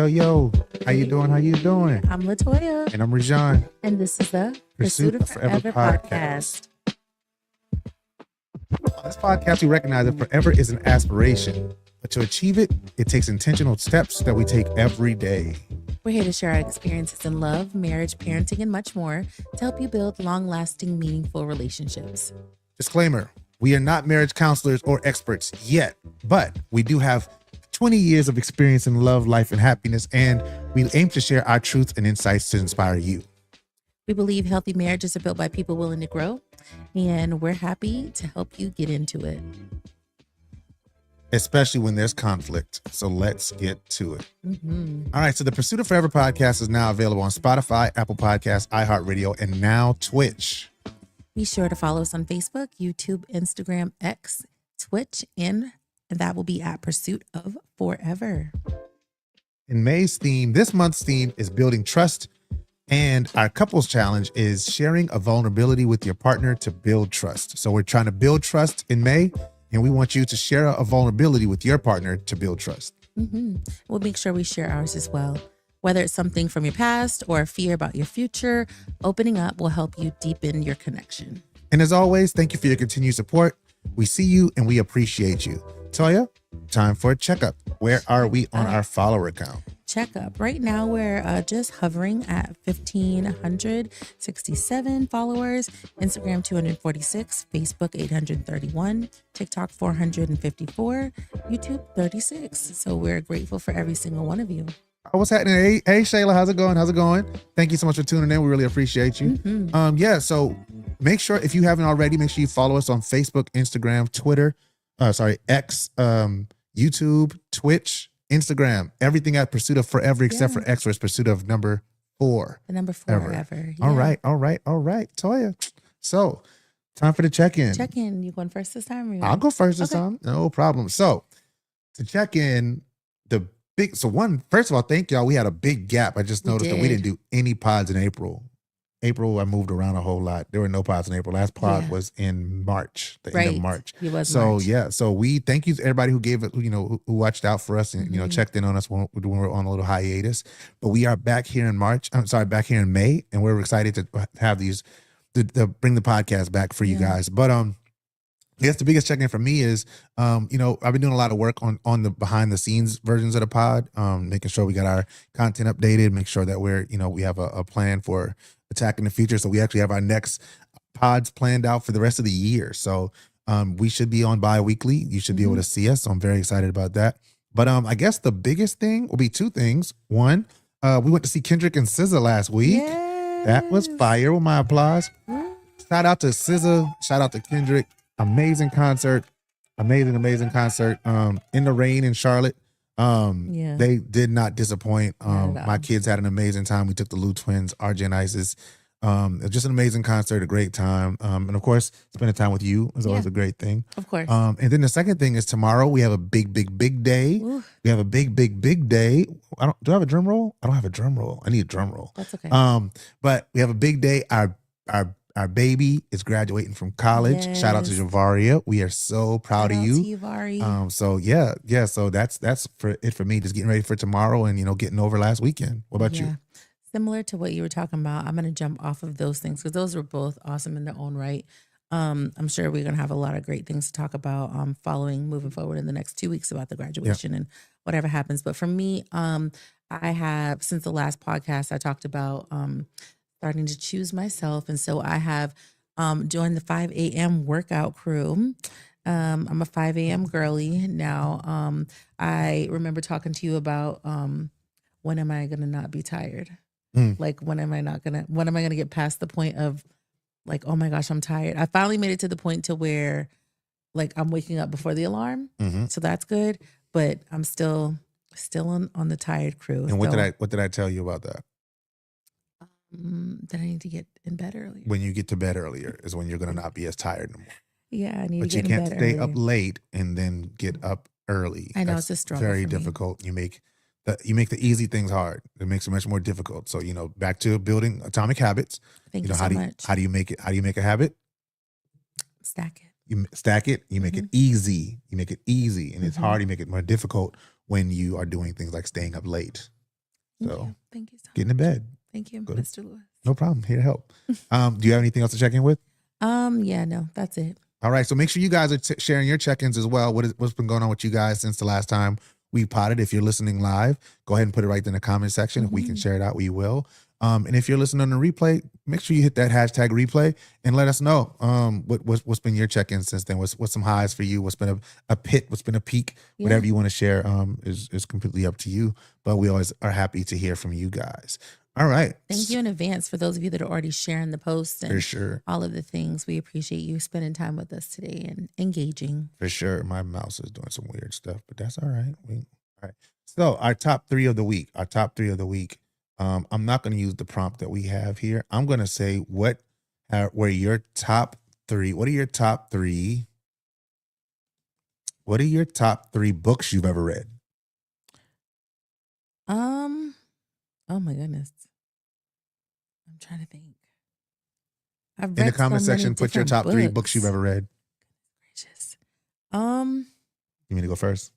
Yo. How you doing? I'm Latoya. And I'm Rajan. And this is the Pursuit of Forever podcast. On this podcast, we recognize that forever is an aspiration, but to achieve it, it takes intentional steps that we take every day. We're here to share our experiences in love, marriage, parenting, and much more to help you build long-lasting, meaningful relationships. Disclaimer, we are not marriage counselors or experts yet, but we do have 20 years of experience in love, life, and happiness, and we aim to share our truths and insights to inspire you. We believe healthy marriages are built by people willing to grow, and we're happy to help you get into it. Especially when there's conflict. So let's get to it. Mm-hmm. All right. So the Pursuit of Forever podcast is now available on Spotify, Apple Podcasts, iHeartRadio, and now Twitch. Be sure to follow us on Facebook, YouTube, Instagram, X, Twitch, and that will be at Pursuit of Forever. In this month's theme is building trust. And our couples challenge is sharing a vulnerability with your partner to build trust. So we're trying to build trust in May, and we want you to share a vulnerability with your partner to build trust. Mm-hmm. We'll make sure we share ours as well. Whether it's something from your past or a fear about your future, opening up will help you deepen your connection. And as always, thank you for your continued support. We see you and we appreciate you. Toya, time for a checkup. Where are we on our follower count? Checkup. Right now, we're just hovering at 1,567 followers. Instagram 246, Facebook 831, TikTok 454, YouTube 36. So we're grateful for every single one of you. What's happening? Hey, Shayla, how's it going? Thank you so much for tuning in. We really appreciate you. Mm-hmm. So make sure, if you haven't already, make sure you follow us on Facebook, Instagram, Twitter, X, YouTube, Twitch, Instagram, everything at Pursuit of Forever, except for X, where it's Pursuit of number 4. The number 4 ever. Yeah. All right. Toya. So time for the check-in. Check-in. You going first this time? I'll go first this time. No problem. So to check in, first of all, thank y'all. We had a big gap. I just noticed that we didn't do any pods in April. I moved around a whole lot. There were no pods in April. Last pod was in March, end of March. It was March. Yeah. So we thank you to everybody who gave it, who watched out for us and, checked in on us when we were on a little hiatus. But we are back here in back here in May, and we're excited to have these, to bring the podcast back for you guys. But, I guess the biggest check-in for me is, I've been doing a lot of work on the behind the scenes versions of the pod, making sure we got our content updated, make sure that we're, we have a plan for attacking the future. So we actually have our next pods planned out for the rest of the year. So we should be on bi-weekly. You should be able to see us. So I'm very excited about that. But I guess the biggest thing will be 2 things. One, we went to see Kendrick and SZA last week. Yes. That was fire with my applause. Shout out to SZA. Shout out to Kendrick. Amazing concert. Amazing concert. In the rain in Charlotte. They did not disappoint. My kids had an amazing time. We took the Lou twins, RJ and Isis. It was just an amazing concert, a great time. And of course, spending time with you is always a great thing. Of course. And then the second thing is tomorrow we have a big day. Ooh. We have a big day. Do I have a drum roll? I don't have a drum roll. I need a drum roll. That's okay. But we have a big day. Our baby is graduating from college. Yes. Shout out to Javaria. We are so proud of you. So that's for it for me. Just getting ready for tomorrow and getting over last weekend. What about you? Similar to what you were talking about, I'm going to jump off of those things because those were both awesome in their own right. I'm sure we're going to have a lot of great things to talk about moving forward in the next 2 weeks about the graduation and whatever happens. But for me, I have, since the last podcast, I talked about starting to choose myself. And so I have joined the 5 a.m. workout crew. I'm a 5 a.m. girly now. I remember talking to you about when am I going to not be tired? Like, when am I going to get past the point of like, oh my gosh, I'm tired. I finally made it to the point to where like I'm waking up before the alarm. So that's good. But I'm still still on the tired crew. And what So, did I tell you about that? that I need to get in bed earlier. When you get to bed earlier is when you're going to not be as tired no more. Yeah, I need But to you get in can't bed stay earlier. up late and then get up early. I know That's it's a struggle very for me. difficult. You make the easy things hard. It makes it much more difficult. So, back to building atomic habits. Thank you so much. How do you make it? How do you make a habit? Stack it. You stack it. You make it easy. You make it easy, and it's hard. You make it more difficult when you are doing things like staying up late. So, Thank you so much. Get into bed. Thank you, Go to- Mr. Lewis. No problem. Here to help. Do you have anything else to check in with? Yeah, no, that's it. All right. So make sure you guys are sharing your check-ins as well. What's been going on with you guys since the last time we potted? If you're listening live, go ahead and put it right in the comment section. If we can share it out, we will. And if you're listening on the replay, make sure you hit that hashtag replay and let us know what's been your check-in since then. What's some highs for you? What's been a pit? What's been a peak? Yeah. Whatever you want to share is completely up to you. But we always are happy to hear from you guys. All right. Thank you in advance for those of you that are already sharing the posts and For sure. all of the things. We appreciate you spending time with us today and engaging. For sure. My mouse is doing some weird stuff, but that's all right. All right. So our top three of the week. I'm not going to use the prompt that we have here. I'm going to say what are your top three books you've ever read? Oh my goodness. I'm trying to think. I've read In the comment so many section, put your different top three books you've ever read. Gracious. You want me to go first?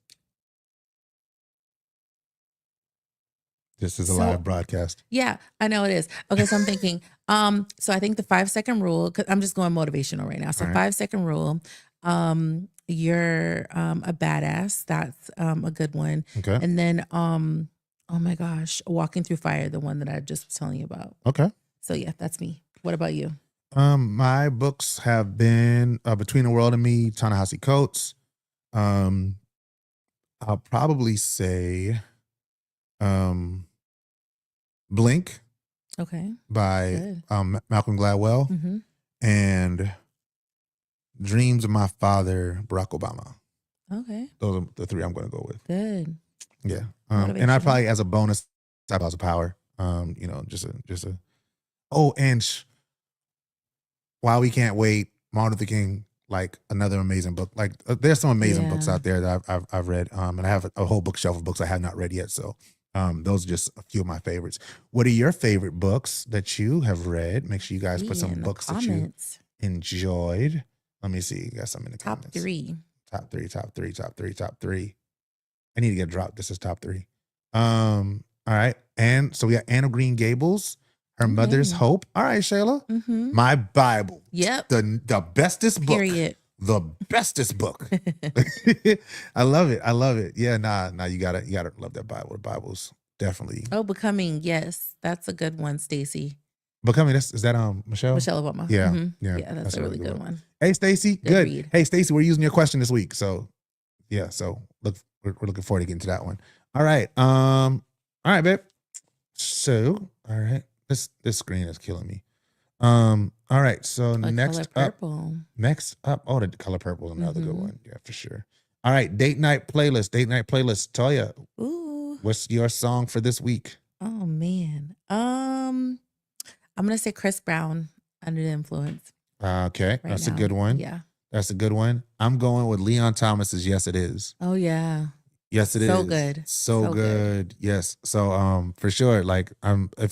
This is a live broadcast. Yeah, I know it is. Okay, so I'm thinking, so I think the 5-second rule, because I'm just going motivational right now. So All right. 5-second rule, you're a badass. That's a good one. Okay. And then oh my gosh, Walking Through Fire, the one that I just was telling you about. Okay. So yeah, that's me. What about you? My books have been Between the World and Me, Ta-Nehisi Coates. I'll probably say Blink Okay. by Malcolm Gladwell and Dreams of My Father, Barack Obama. Okay. Those are the three I'm going to go with. Good. Yeah. And I probably, as a bonus, House of Power. While We Can't Wait, Martin Luther King, like another amazing book. Like there's some amazing books out there that I've read. And I have a whole bookshelf of books I have not read yet. So those are just a few of my favorites. What are your favorite books that you have read? Make sure you guys put some books that you enjoyed. Let me see. You got some in the comments. Top three. I need to get dropped. This is top three. All right. And so we got Anne of Green Gables, Her Mother's Hope. All right, Shayla. My Bible. Yep. The bestest book. Period. The bestest book. I love it. Yeah, you gotta love that Bible. The Bible's definitely. Oh, Becoming. Yes. That's a good one, Stacy. Becoming, is that Michelle? Michelle Obama. Yeah. Yeah, that's a really good one. Hey, Stacy. Good. read. Hey, Stacy, we're using your question this week. So yeah, we're looking forward to getting to that one. All right. All right, babe. So, all right. This screen is killing me. All right. So next up. Oh, the Color Purple is another good one. Yeah, for sure. All right. Date night playlist. Toya. Ooh. What's your song for this week? Oh man. I'm gonna say Chris Brown, Under the Influence. Okay. That's a good one. Yeah. That's a good one. I'm going with Leon Thomas's Yes It Is. Oh yeah. Yes, it is. So good. So good. Yes. So for sure, like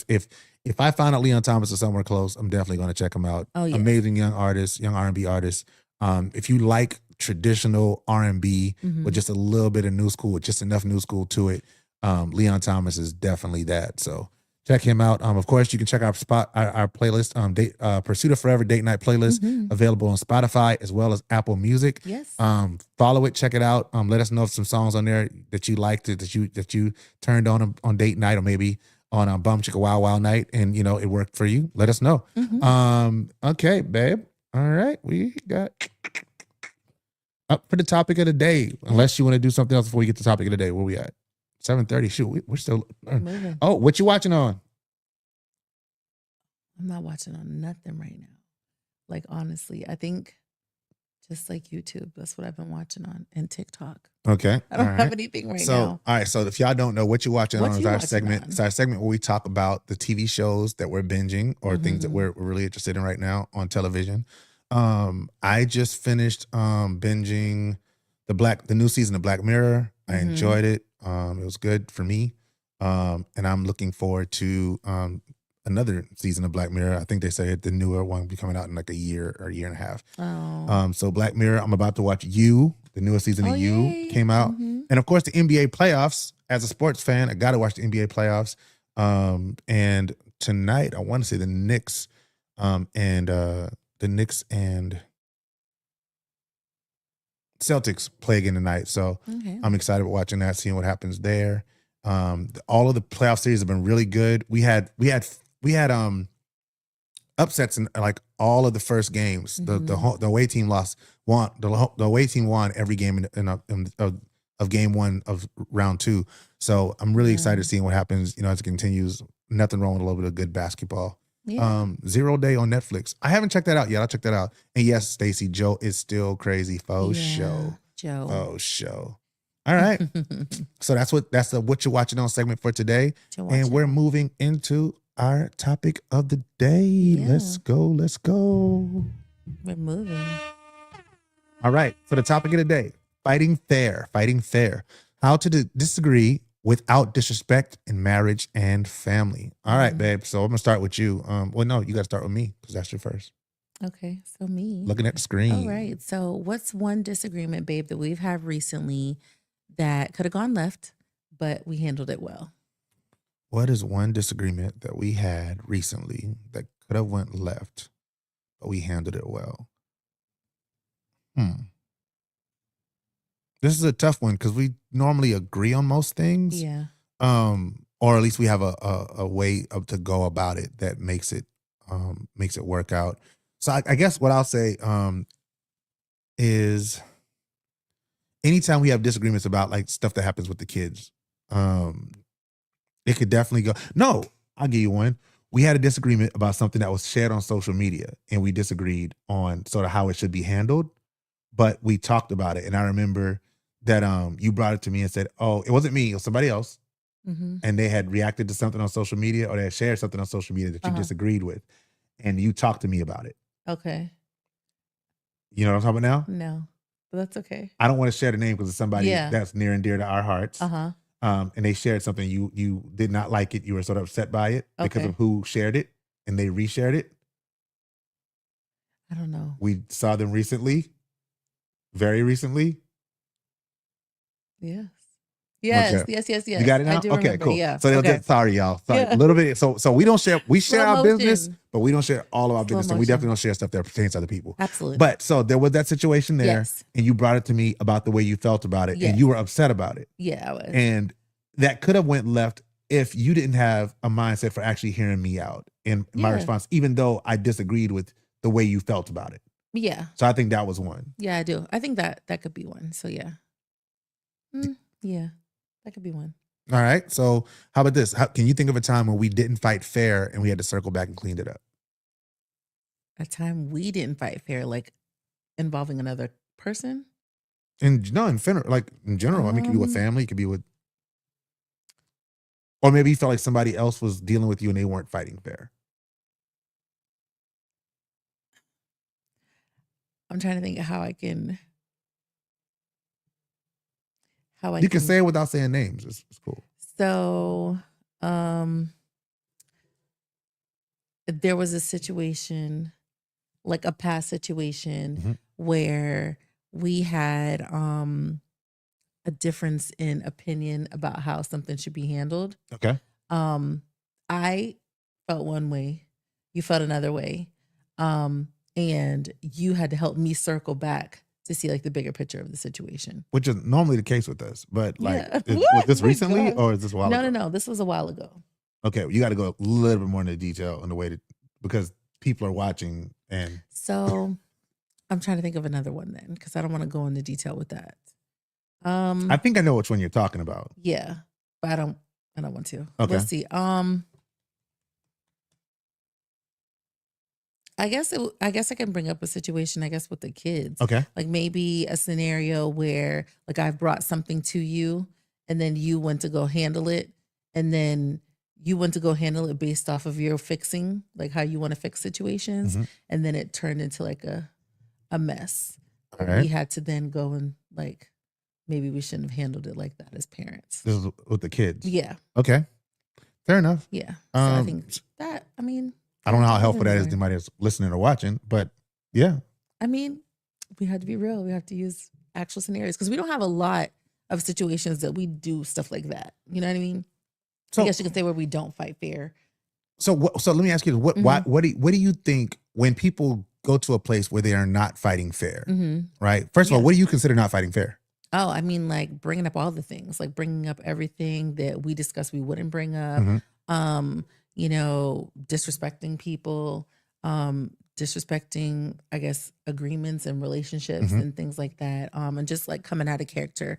if I find out Leon Thomas is somewhere close, I'm definitely going to check him out. Oh yeah. Amazing young artist, young R&B artist. If you like traditional R&B with just a little bit of new school, with just enough new school to it, Leon Thomas is definitely that. So check him out. Of course, you can check our playlist, Pursuit of Forever Date Night playlist, available on Spotify as well as Apple Music. Yes. Follow it, check it out. Let us know if some songs on there that you liked, that you turned on date night, or maybe on a Bum Chicka Wow Wow night, and it worked for you. Let us know. Okay, babe. All right, we got up for the topic of the day. Unless you want to do something else before we get to the topic of the day. Where we at? 7:30. Shoot, we're still moving. Oh, what you watching on? I'm not watching on nothing right now. Like honestly, I think Just like YouTube. That's what I've been watching on, and TikTok. Okay. I All don't have right. anything right So, now. all right. So, if y'all don't know what you're watching on, What is you our watching segment. on? It's our segment where we talk about the TV shows that we're binging or things that we're really interested in right now on television. I just finished binging the new season of Black Mirror. I enjoyed it. It was good for me. And I'm looking forward to another season of Black Mirror. I think they say the newer one will be coming out in like a year or a year and a half. Oh. So Black Mirror, I'm about to watch You. The newest season of You yay. came out. And of course, the NBA playoffs. As a sports fan, I got to watch the NBA playoffs. And tonight, I want to say the Knicks and Celtics play again tonight. So Okay. I'm excited about watching that, seeing what happens there. All of the playoff series have been really good. We had upsets in like all of the first games. The away team won. The away team won every game of game one of round two. So I'm really excited seeing what happens. As it continues. Nothing wrong with a little bit of good basketball. Yeah. 0 Day on Netflix. I haven't checked that out yet. I'll check that out. And yes, Stacey, Joe is still crazy. Faux show. Joe. Faux show. All right. So that's the what you're watching on segment for today. And we're moving into our topic of the day. Yeah. Let's go. We're moving. All right. So the topic of the day, fighting fair. How to disagree without disrespect in marriage and family. All right, babe. So I'm going to start with you. Well, no, you got to start with me because that's your first. Okay. So me. Looking at the screen. All right. So what's one disagreement, babe, that we've had recently that could have gone left, but we handled it well? What is one disagreement that we had recently that could have went left, but we handled it well? This is a tough one because we normally agree on most things. Yeah. Or at least we have a way to go about it that makes it work out. So I guess what I'll say is anytime we have disagreements about like stuff that happens with the kids, it could definitely go. No, I'll give you one. We had a disagreement about something that was shared on social media, and we disagreed on sort of how it should be handled, but we talked about it. And I remember that you brought it to me and said, oh, it wasn't me, it was somebody else. And they had reacted to something on social media or they had shared something on social media that you disagreed with. And you talked to me about it. Okay. You know what I'm talking about now? No, but that's okay. I don't want to share the name because it's somebody that's near and dear to our hearts. And they shared something. You did not like it. You were sort of upset by it because of who shared it, and they reshared it. I don't know. We saw them recently, very recently. Yes. Yes. You got it now? Okay, remember. cool. Yeah. So they'll get sorry, y'all. Sorry. A little bit. So we don't share. We share our business, but we don't share all of our business, and we definitely don't share stuff that pertains to other people. Absolutely. But so there was that situation there, and you brought it to me about the way you felt about it, and you were upset about it. Yeah, I was. And that could have went left if you didn't have a mindset for actually hearing me out in my response, even though I disagreed with the way you felt about it. Yeah. So I think that was one. Yeah, I do. I think that could be one. So yeah. Yeah, that could be one. All right. So how about this? Can you think of a time when we didn't fight fair and we had to circle back and clean it up? A time we didn't fight fair, like involving another person? In general, I mean, it could be with family, it could be with, or maybe you felt like somebody else was dealing with you and they weren't fighting fair. I'm trying to think of how I can. You can say it without saying names. It's cool. So, there was a situation, like a past situation, where we had a difference in opinion about how something should be handled. Okay. I felt one way, you felt another way, and you had to help me circle back to see like the bigger picture of the situation. Which is normally the case with us, but like, was this Oh my recently God. or is this a while ago? No. This was a while ago. Okay, you got to go a little bit more into detail in the way because people are watching and. So I'm trying to think of another one then, because I don't want to go into detail with that. I think I know which one you're talking about. Yeah, but I don't want to. Okay. Let's see. I guess I can bring up a situation, I guess, with the kids. Okay. Like maybe a scenario where like I've brought something to you and then you went to go handle it. And then you went to go handle it based off of your fixing, like how you want to fix situations. Mm-hmm. And then it turned into like a mess. All We right. had to then go and like, maybe we shouldn't have handled it like that as parents. This is with the kids. Yeah. Okay. Fair enough. Yeah. So I think that, I don't know how yeah, helpful that is more. to anybody that's listening or watching, but yeah. I mean, we had to be real. We have to use actual scenarios because we don't have a lot of situations that we do stuff like that. You know what I mean? So I guess you can say where we don't fight fair. So let me ask you, what what do you think when people go to a place where they are not fighting fair, right? First of all, what do you consider not fighting fair? Oh, I mean, like bringing up all the things, like bringing up everything that we discussed we wouldn't bring up. You know, disrespecting people, disrespecting, I guess, agreements and relationships and things like that. And just like coming out of character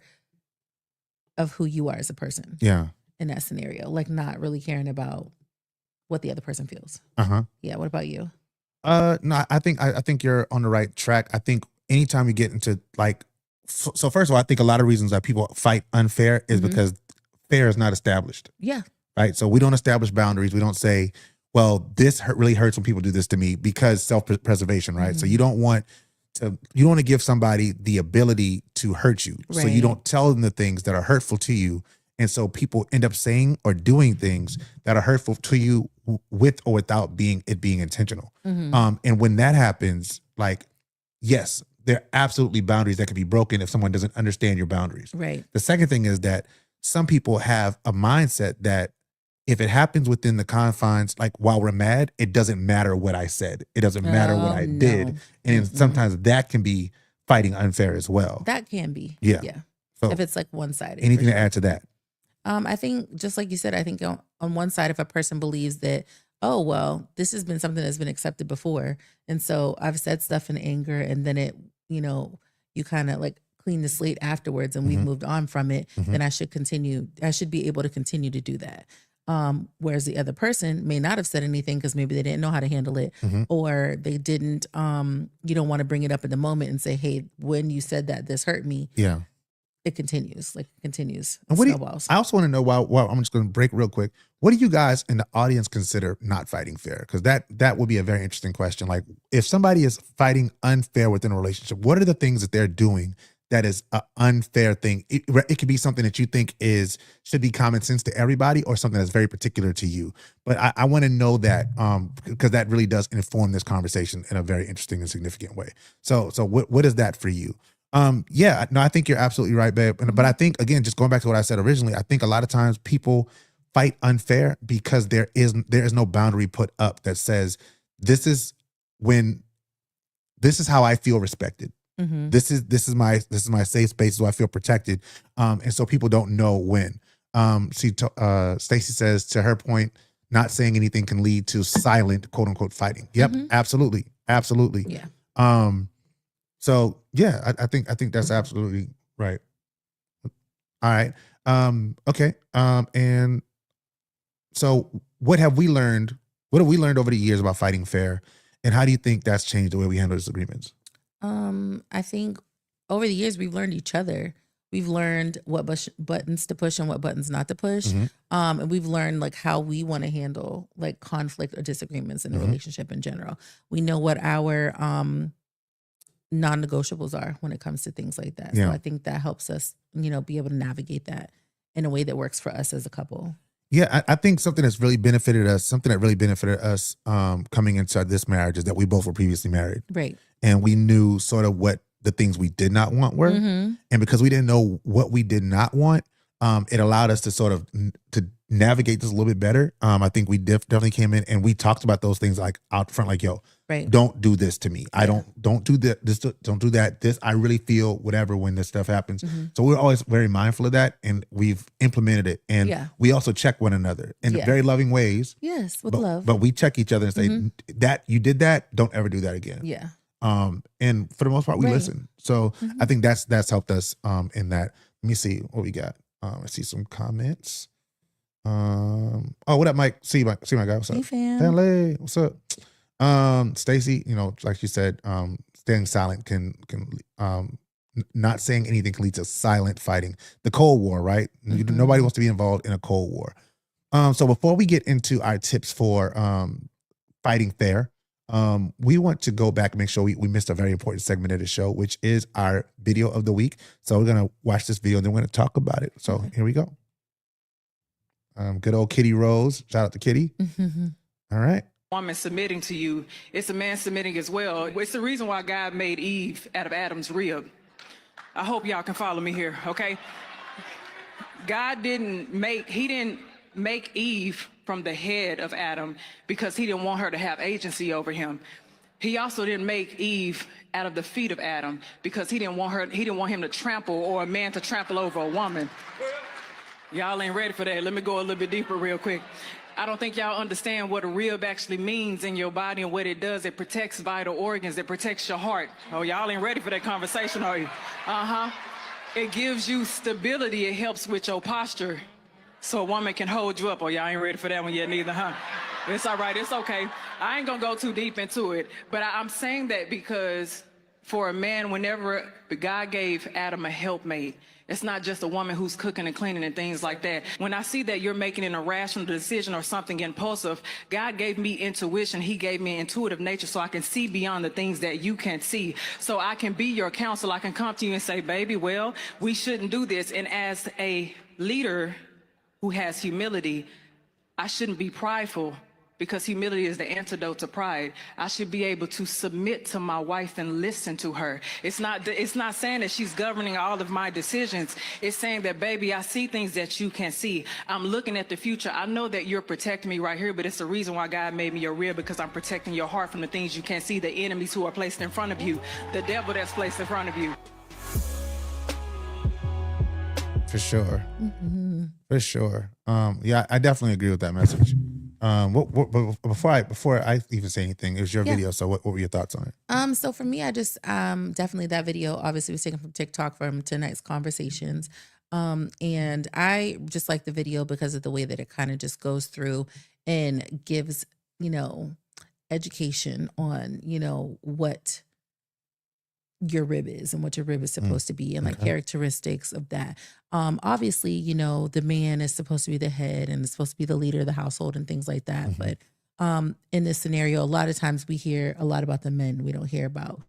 of who you are as a person. Yeah. In that scenario, like not really caring about what the other person feels. Yeah. What about you? No, I think you're on the right track. I think anytime you get into like, so first of all, I think a lot of reasons that people fight unfair is because fair is not established. Yeah. Right. So we don't establish boundaries. We don't say, well, this really hurts when people do this to me, because self-preservation, right? So you don't want to give somebody the ability to hurt you. Right. So you don't tell them the things that are hurtful to you. And so people end up saying or doing things that are hurtful to you with or without being intentional. And when that happens, like, yes, there are absolutely boundaries that can be broken if someone doesn't understand your boundaries. Right. The second thing is that some people have a mindset that if it happens within the confines, like while we're mad, it doesn't matter what I said. It doesn't matter what I did. And sometimes that can be fighting unfair as well. That can be. Yeah. Yeah. So if it's like one-sided. anything to add to that? I think just like you said, I think on one side, if a person believes that, oh, well, this has been something that's been accepted before. And so I've said stuff in anger and then it, you kind of like clean the slate afterwards and we've moved on from it, then I should be able to continue to do that. Whereas the other person may not have said anything because maybe they didn't know how to handle it or they didn't, you don't want to bring it up in the moment and say, hey, when you said that, this hurt me. Yeah. It continues. And snowballs. I also want to know, while I'm just going to break real quick, what do you guys in the audience consider not fighting fair? Because that would be a very interesting question. Like, if somebody is fighting unfair within a relationship, what are the things that they're doing that is an unfair thing? It could be something that you think should be common sense to everybody, or something that's very particular to you. But I want to know that because that really does inform this conversation in a very interesting and significant way. So what is that for you? Yeah, no, I think you're absolutely right, babe. But I think, again, just going back to what I said originally, I think a lot of times people fight unfair because there is no boundary put up that says this is how I feel respected. This is my safe space, so I feel protected. And so people don't know when. Stacey says, to her point, not saying anything can lead to silent, quote unquote, fighting. Yep, absolutely. Yeah. So yeah, I think that's absolutely right. All right. Okay. And so what have we learned? What have we learned over the years about fighting fair? And how do you think that's changed the way we handle disagreements? I think over the years we've learned each other. We've learned what buttons to push and what buttons not to push. And we've learned like how we want to handle like conflict or disagreements in a relationship in general. We know what our non-negotiables are when it comes to things like that. Yeah. So I think that helps us, be able to navigate that in a way that works for us as a couple. Yeah, I think something that really benefited us coming into this marriage is that we both were previously married. Right. And we knew sort of what the things we did not want were. And because we didn't know what we did not want, it allowed us to sort of to navigate this a little bit better. I think we definitely came in and we talked about those things like out front, like, yo, don't do this to me. I don't do that. Don't do that. This, I really feel whatever when this stuff happens. So we're always very mindful of that, and we've implemented it. And we also check one another in very loving ways. Yes, with love. But we check each other and say that you did that. Don't ever do that again. Yeah. And for the most part, we listen. So I think that's helped us in that. Let me see what we got. I see some comments. Oh, what up, Mike? See my guy. What's up? Hey, fam. Family. What's up? Stacey, like she said, staying silent not saying anything can lead to silent fighting. The Cold War, right? Nobody wants to be involved in a Cold War. So before we get into our tips for fighting fair, we want to go back and make sure we missed a very important segment of the show, which is our video of the week. So we're gonna watch this video and then we're gonna talk about it. So here we go. Good old Kitty Rose. Shout out to Kitty. All right. Woman submitting to you, it's a man submitting as well. It's the reason why God made Eve out of Adam's rib. I hope y'all can follow me here, okay? God didn't make Eve from the head of Adam because he didn't want her to have agency over him. He also didn't make Eve out of the feet of Adam because he didn't want him to trample, or a man to trample over a woman. Y'all ain't ready for that. Let me go a little bit deeper real quick. I don't think y'all understand what a rib actually means in your body and what it does. It protects vital organs. It protects your heart. Oh, y'all ain't ready for that conversation, are you? It gives you stability. It helps with your posture so a woman can hold you up. Oh, y'all ain't ready for that one yet neither, huh? It's all right. It's okay. I ain't going to go too deep into it. But I'm saying that because for a man, whenever God gave Adam a helpmate, it's not just a woman who's cooking and cleaning and things like that. When I see that you're making an irrational decision or something impulsive, God gave me intuition. He gave me intuitive nature so I can see beyond the things that you can't see. So I can be your counsel. I can come to you and say, baby, well, we shouldn't do this. And as a leader who has humility, I shouldn't be prideful, because humility is the antidote to pride. I should be able to submit to my wife and listen to her. It's not saying that she's governing all of my decisions. It's saying that, baby, I see things that you can't see. I'm looking at the future. I know that you're protecting me right here, but it's the reason why God made me your rib, because I'm protecting your heart from the things you can't see, the enemies who are placed in front of you, the devil that's placed in front of you. For sure. For sure. Yeah, I definitely agree with that message. Before I even say anything, it was your video. So what were your thoughts on it? So for me, I just definitely, that video obviously was taken from TikTok from tonight's conversations. And I just like the video because of the way that it kind of just goes through and gives, education on, what your rib is and what your rib is supposed to be, and like characteristics of that. Obviously, the man is supposed to be the head and is supposed to be the leader of the household and things like that. But in this scenario, a lot of times we hear a lot about the men. We don't hear about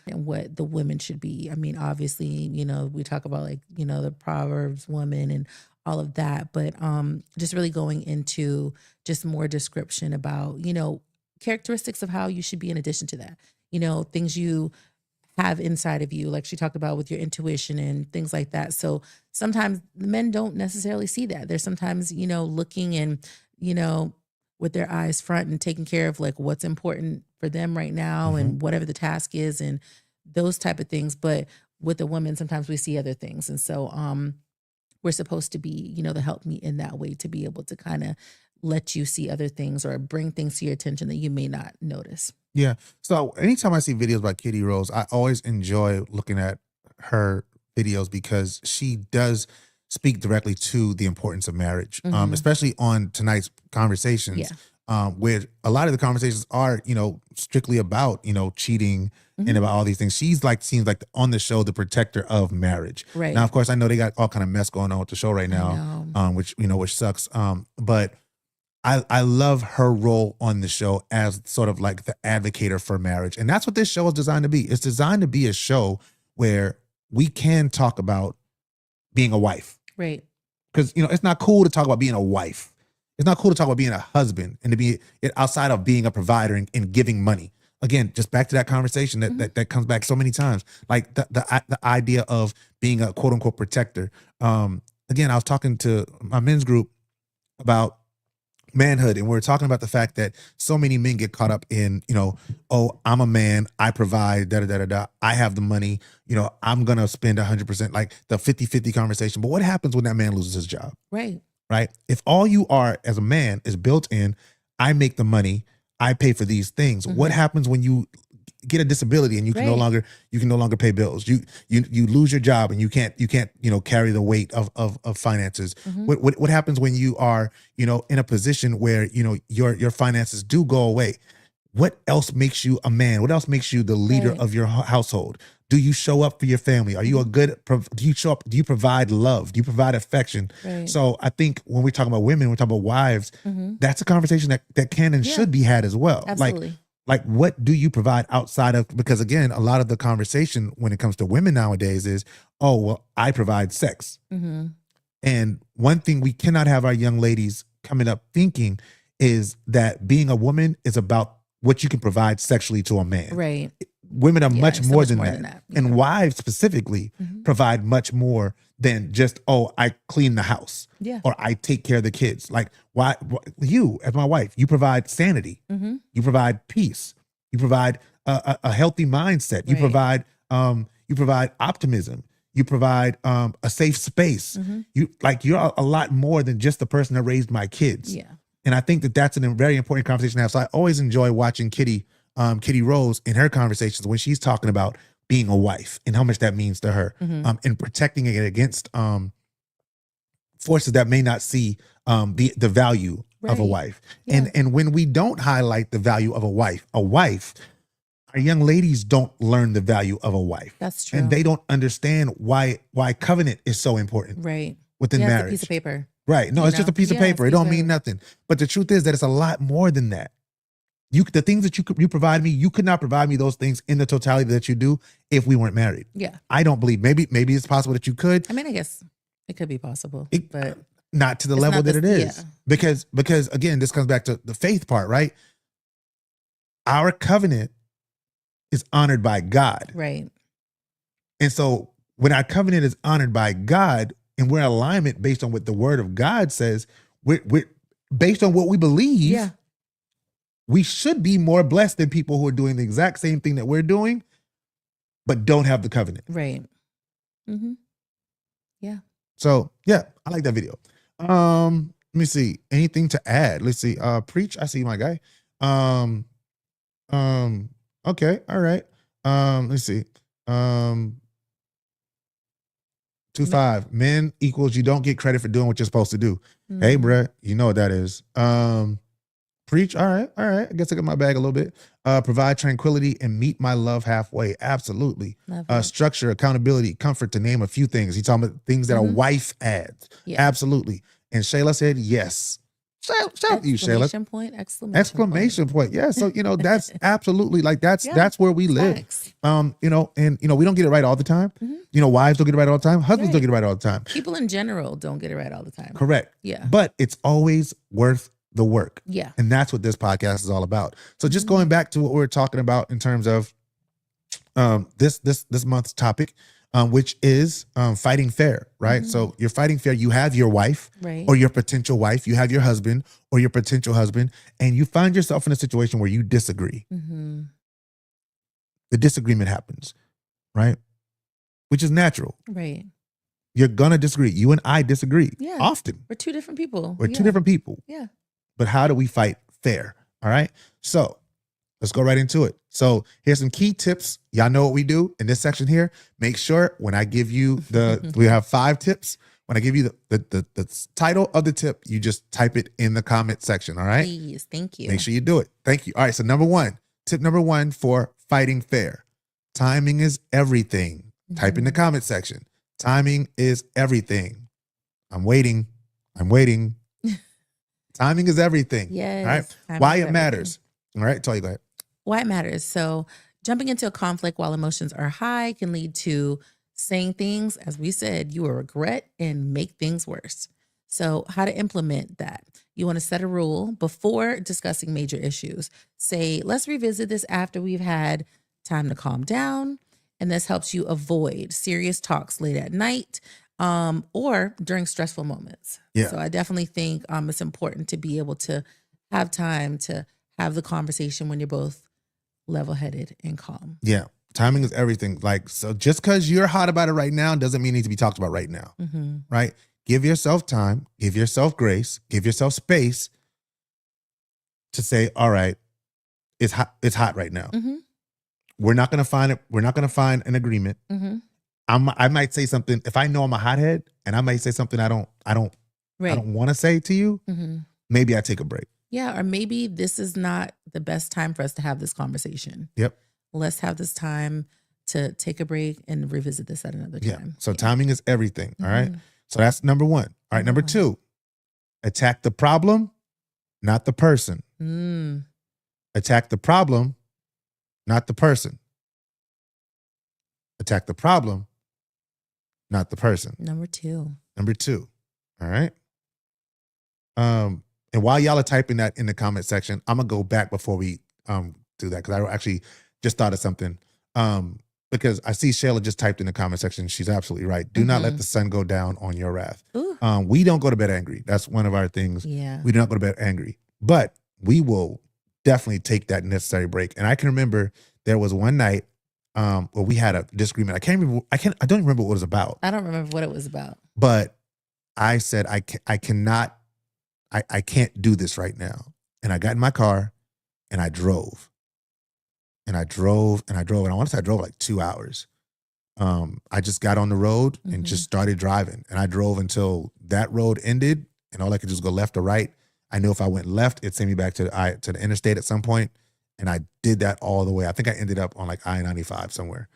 and what the women should be. I mean, obviously, we talk about the Proverbs woman and all of that, but just really going into just more description about, characteristics of how you should be in addition to that, things you have inside of you, like she talked about with your intuition and things like that. So sometimes the men don't necessarily see that. They're sometimes, looking and, with their eyes front and taking care of like what's important for them right now and whatever the task is and those type of things. But with the women, sometimes we see other things. And so we're supposed to be, the help me in that way to be able to kind of let you see other things or bring things to your attention that you may not notice. Yeah. So anytime I see videos by Kitty Rose, I always enjoy looking at her videos because she does speak directly to the importance of marriage, especially on tonight's conversations, where a lot of the conversations are, strictly about, cheating and about all these things. She's seems like on the show, the protector of marriage. Right. Now, of course, I know they got all kind of mess going on with the show right now, which sucks. But I love her role on the show as sort of like the advocator for marriage. And that's what this show is designed to be. It's designed to be a show where we can talk about being a wife. Right. Because, it's not cool to talk about being a wife. It's not cool to talk about being a husband and to be outside of being a provider and giving money. Again, just back to that conversation that comes back so many times. Like the idea of being a quote unquote protector. Again, I was talking to my men's group about manhood, and we're talking about the fact that so many men get caught up in, oh, I'm a man, I provide, I have the money, I'm gonna spend 100%, like the 50-50 conversation. But what happens when that man loses his job? Right. If all you are as a man is built in, I make the money, I pay for these things. What happens when you get a disability and you can no longer pay bills? You lose your job and you can't carry the weight of finances. What happens when you are in a position where your finances do go away? what else makes you a man? What else makes you the leader Right. of your household? Do you show up for your family? Are you a good, do you show up? Do you provide love? Do you provide affection? Right. So I think when we're talking about women, we're talking about wives, Mhm. that's a conversation that can and Yeah. should be had as well. Absolutely. Like what do you provide outside of, because again, a lot of the conversation when it comes to women nowadays is, oh, well, I provide sex. Mm-hmm. And one thing we cannot have our young ladies coming up thinking is that being a woman is about what you can provide sexually to a man. Right. Women are Yeah, much so more much than more that. than that. And Yeah. wives specifically Mhm. provide much more than just, oh, I clean the house Yeah. or I take care of the kids. Like, why you, as my wife, you provide sanity, Mm-hmm. you provide peace, you provide a healthy mindset, you Right. provide optimism, you provide a safe space. Mhm. You're a lot more than just the person that raised my kids. Yeah. And I think that that's a very important conversation to have. So I always enjoy watching Kitty Rose in her conversations when she's talking about being a wife and how much that means to her, Mhm. and protecting it against forces that may not see the value of a Right. wife. Yeah. And when we don't highlight the value of a wife, our young ladies don't learn the value of a wife. That's true. And they don't understand why covenant is so important Right. within Yeah, it's a marriage. piece of paper. Right. No, You it's just know? a piece of Yeah, it's paper. a It piece don't of mean paper. nothing. But the truth is that it's a lot more than that. The things that you provide me, you could not provide me those things in the totality that you do if we weren't married. Yeah. I don't believe. Maybe it's possible that you could. I mean, I guess it could be possible, It- but not to the It's level not that it the- is. yeah. Because again, this comes back to the faith part, right? Our covenant is honored by God. right. And so when our covenant is honored by God and we're in alignment based on what the word of God says, we're based on what we believe, Yeah. we should be more blessed than people who are doing the exact same thing that we're doing, but don't have the covenant. Right. Mm-hmm. So yeah, I like that video. Let me see. Anything to add? Let's see. Preach. I see my guy. Okay, all right. Let's see. 2-5. Men equals you don't get credit for doing what you're supposed to do. Hey, Mhm. bruh, you know what that is. Preach. All right. I guess I got my bag a little bit. Provide tranquility and meet my love halfway. Absolutely. Love it. Structure, accountability, comfort, to name a few things. He's talking about things that a Mhm. wife adds. Yeah. Absolutely. And Shayla said yes. Shout out to you, Shayla. Exclamation point. Exclamation point. Yeah. So, that's absolutely that's Yeah, where we live. Facts. And we don't get it right all the time. Mhm. Wives don't get it right all the time. Husbands Right. don't get it right all the time. People in general don't get it right all the time. Correct. Yeah. But it's always worth the work. Yeah. And that's what this podcast is all about. So just going back to what we were talking about in terms of this month's topic, which is fighting fair, right? Mhm. So you're fighting fair. You have your wife Right. or your potential wife. You have your husband or your potential husband, and you find yourself in a situation where you disagree. Mm-hmm. The disagreement happens, right? Which is natural. Right. You're gonna disagree. You and I disagree Yeah. often. We're two different people. We're two different people. Yeah. But how do we fight fair? All right. So let's go right into it. So here's some key tips. Y'all know what we do in this section here. Make sure when I give you we have 5 tips. When I give you the title of the tip, you just type it in the comment section. All right. Please. Thank you. Make sure you do it. Thank you. All right. So tip number one for fighting fair. Timing is everything. Type in the comment section. Timing is everything. I'm waiting. Timing is everything. Yes. All right. Timing Why is it everything. matters. All right. Tell you, go ahead. Why it matters. So jumping into a conflict while emotions are high can lead to saying things, as we said, you will regret and make things worse. So how to implement that? You want to set a rule before discussing major issues. Say, let's revisit this after we've had time to calm down. And this helps you avoid serious talks late at night or during stressful moments. Yeah. So I definitely think it's important to be able to have time to have the conversation when you're both level-headed and calm. Yeah. Timing is everything. Like, so just because you're hot about it right now doesn't mean it needs to be talked about right now. Mm-hmm. Right? Give yourself time, give yourself grace, give yourself space to say, all right, it's hot right now. Mm-hmm. We're not gonna find an agreement. Mm-hmm. I might say something if I know I'm a hothead, and I might say something I don't Right. want to say to you. Mm-hmm. Maybe I take a break. Yeah, or maybe this is not the best time for us to have this conversation. Yep. Let's have this time to take a break and revisit this at another Yeah. time. So timing is everything. All right. So that's number one. All right. Number two, attack the problem, not the person. Attack the problem, not the person. Attack the problem, not the person. Number two. All right. And while y'all are typing that in the comment section, I'm gonna go back before we do that, because I actually just thought of something. Because I see Shayla just typed in the comment section. She's absolutely right. Do not let the sun go down on your wrath. We don't go to bed angry. That's one of our things. Yeah. We do not go to bed angry, but we will definitely take that necessary break. And I can remember there was one night where we had a disagreement. I don't remember what it was about. I don't remember what it was about. But I said, I can't do this right now. And I got in my car and I drove. And I drove. And I want to say I drove like 2 hours. I just got on the road and just started driving. And I drove until that road ended, and all I could do was go left or right. I knew if I went left, it'd send me back to the interstate at some point. And I did that all the way. I think I ended up on like I-95 somewhere.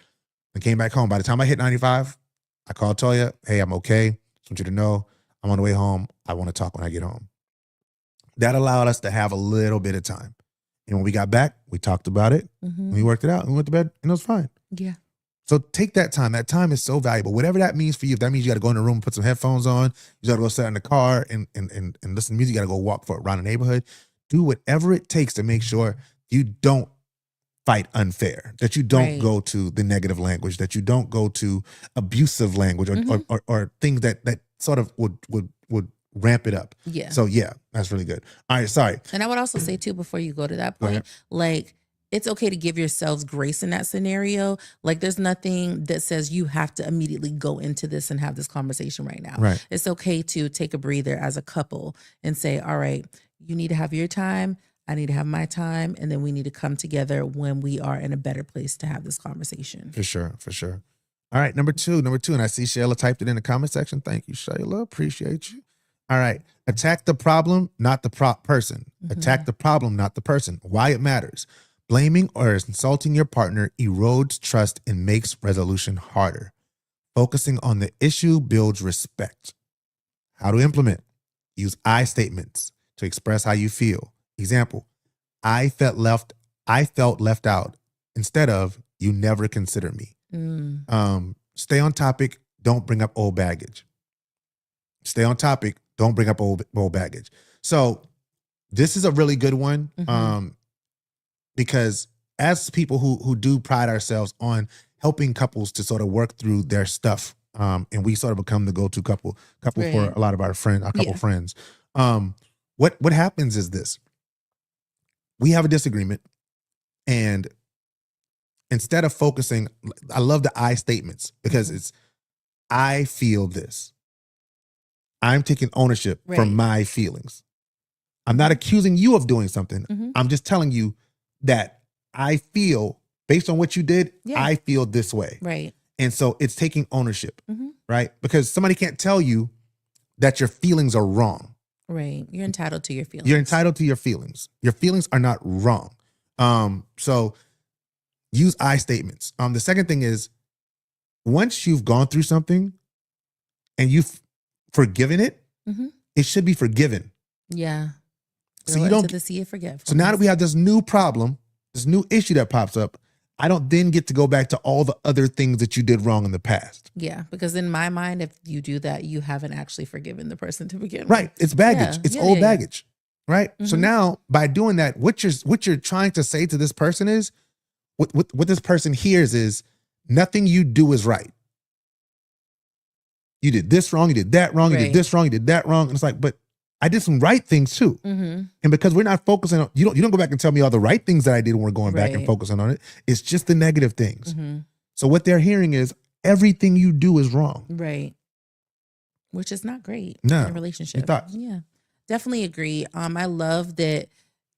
And came back home. By the time I hit 95, I called Toya. Hey, I'm okay. Just want you to know I'm on the way home. I want to talk when I get home. That allowed us to have a little bit of time. And when we got back, we talked about it. And we worked it out. And we went to bed and it was fine. Yeah. So take that time. That time is so valuable. Whatever that means for you. If that means you got to go in the room and put some headphones on, you got to go sit in the car and listen to music, you got to go walk around the neighborhood. Do whatever it takes to make sure you don't fight unfair, that you don't go to the negative language, that you don't go to abusive language or things that sort of would ramp it up. Yeah. So yeah, that's really good. All right, sorry. And I would also say too, before you go to that Go point, ahead. like, it's okay to give yourselves grace in that scenario. Like, there's nothing that says you have to immediately go into this and have this conversation right now. Right. It's okay to take a breather as a couple and say, all right, you need to have your time. I need to have my time. And then we need to come together when we are in a better place to have this conversation. For sure. All right, number two. And I see Shayla typed it in the comment section. Thank you, Shayla. Appreciate you. All right. Attack the problem, not the person. Attack the problem, not the person. Why it matters. Blaming or insulting your partner erodes trust and makes resolution harder. Focusing on the issue builds respect. How to implement. Use I statements to express how you feel. Example, I felt left out instead of you never consider me. Stay on topic. Don't bring up old baggage. Stay on topic. Don't bring up old baggage. So this is a really good one. Because as people who do pride ourselves on helping couples to sort of work through their stuff, and we sort of become the go-to couple for a lot of our friends. What happens is this. We have a disagreement, and instead of focusing, I love the I statements because it's, I feel this. I'm taking ownership for my feelings. I'm not accusing you of doing something. I'm just telling you that I feel, based on what you did, I feel this way. Right. And so it's taking ownership, right? Because somebody can't tell you that your feelings are wrong. Right. You're entitled to your feelings. You're entitled to your feelings. Your feelings are not wrong. So use I statements. The second thing is, once you've gone through something and you've forgiven it, it should be forgiven. Yeah. So you don't. To the sea of forgetfulness. So now that we have this new problem, this new issue that pops up, I don't then get to go back to all the other things that you did wrong in the past. Yeah, because in my mind, if you do that, you haven't actually forgiven the person to begin with. Right. It's baggage. Yeah. It's old baggage. Right. So now by doing that, what you're trying to say to this person is, what this person hears is, nothing you do is right. You did this wrong. You did that wrong. You did this wrong. You did that wrong. And it's like, but I did some right things too. And because we're not focusing on, you don't go back and tell me all the right things that I did when we're going back and focusing on it. It's just the negative things. So what they're hearing is, everything you do is wrong. Right. Which is not great No. in a relationship. Your thoughts? Yeah. Definitely agree. I love that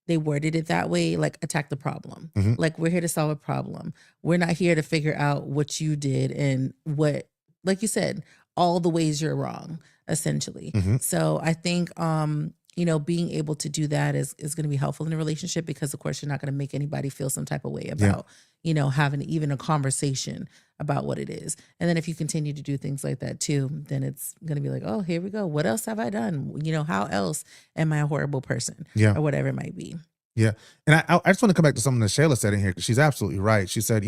they worded it that way, like attack the problem. Like, we're here to solve a problem. We're not here to figure out what you did and what, like you said, all the ways you're wrong, essentially. So I think being able to do that is going to be helpful in a relationship, because of course you're not going to make anybody feel some type of way about, having even a conversation about what it is. And then if you continue to do things like that too, then it's going to be like, oh, here we go. What else have I done? How else am I a horrible person? Yeah. Or whatever it might be. Yeah. And I just want to come back to something that Shayla said in here, because she's absolutely right. She said,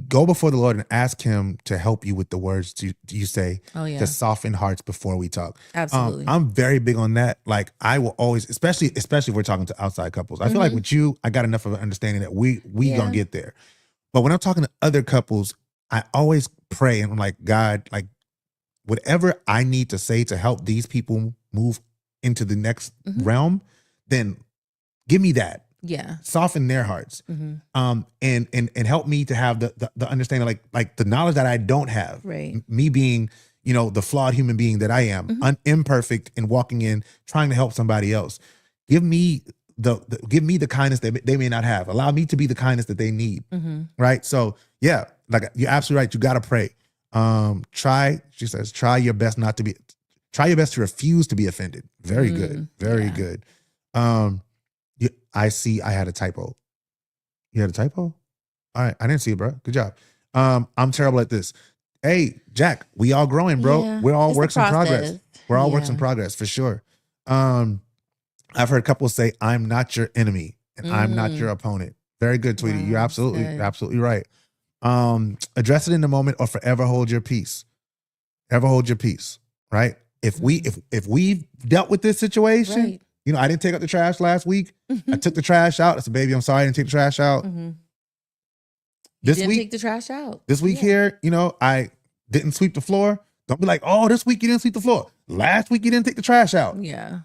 go before the Lord and ask him to help you with the words you say to soften hearts before we talk. Absolutely. I'm very big on that. Like, I will always, especially if we're talking to outside couples, I feel like with you, I got enough of an understanding that we gonna get there. But when I'm talking to other couples, I always pray and I'm like, God, like, whatever I need to say to help these people move into the next realm, then give me that. Yeah. Soften their hearts. And help me to have the understanding, like the knowledge that I don't have. Right. Me being, the flawed human being that I am, imperfect and walking in, trying to help somebody else. Give me the kindness that they may not have. Allow me to be the kindness that they need. Right. So yeah, like, you're absolutely right. You got to pray. She says, try your best to refuse to be offended. Very good. Very good. I see I had a typo. You had a typo? All right. I didn't see it, bro. Good job. I'm terrible at this. Hey, Jack, we all growing, bro. Yeah, We're all it's works a in progress. process. We're all works in progress for sure. I've heard couples say, I'm not your enemy and I'm not your opponent. Very good, Tweety. Wow, You're absolutely right. Address it in the moment or forever hold your peace. Ever hold your peace, right? If we've dealt with this situation, right. I didn't take out the trash last week. I took the trash out. I said, baby, I'm sorry I didn't take the trash out. This week, take the trash out. This week here, I didn't sweep the floor. Don't be like, oh, this week you didn't sweep the floor. Last week you didn't take the trash out. Yeah.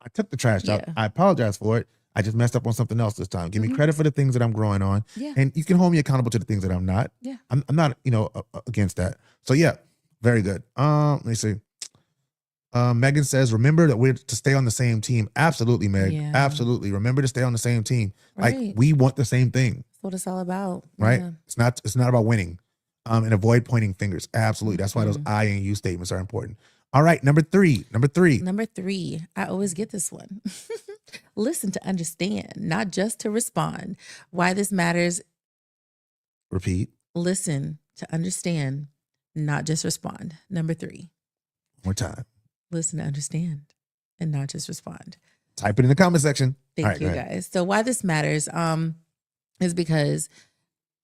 I took the trash out. I apologize for it. I just messed up on something else this time. Give me credit for the things that I'm growing on. Yeah. And you can hold me accountable to the things that I'm not. Yeah. I'm not, against that. So yeah, very good. Let me see. Megan says, remember that we're to stay on the same team. Absolutely, Meg. Yeah. Absolutely. Remember to stay on the same team. Right. Like, we want the same thing. That's what it's all about. Right. Yeah. It's not about winning. And avoid pointing fingers. Absolutely. That's why those I and you statements are important. All right. Number three. Number three. I always get this one. Listen to understand, not just to respond. Why this matters. Repeat. Listen to understand, not just respond. Number 3. More time. Listen to understand and not just respond. Type it in the comment section. Thank you, guys. So why this matters is because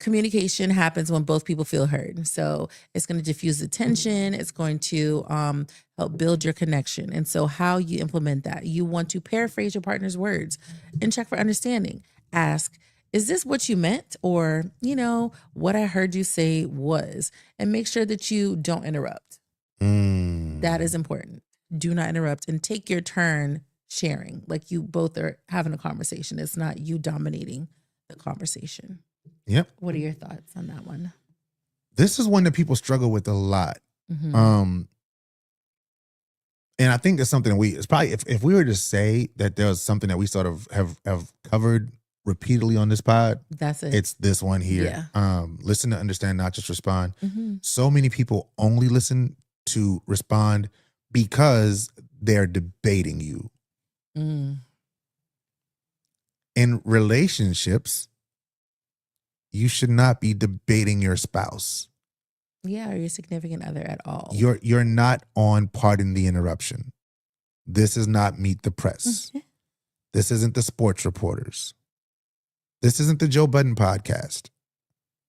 communication happens when both people feel heard. So it's going to diffuse the tension. It's going to help build your connection. And so how you implement that, you want to paraphrase your partner's words and check for understanding. Ask, is this what you meant? Or, what I heard you say was, and make sure that you don't interrupt. That is important. Do not interrupt and take your turn sharing. Like, you both are having a conversation. It's not you dominating the conversation. Yep. What are your thoughts on that one? This is one that people struggle with a lot. And I think it's something it's probably, if we were to say that there's something that we sort of have covered repeatedly on this pod, that's it. It's this one here. Yeah. Listen to understand, not just respond. So many people only listen to respond because they're debating you. In relationships, you should not be debating your spouse. Yeah, or your significant other at all. You're not on Pardon the Interruption. This is not Meet the Press. This isn't the Sports Reporters. This isn't the Joe Budden podcast.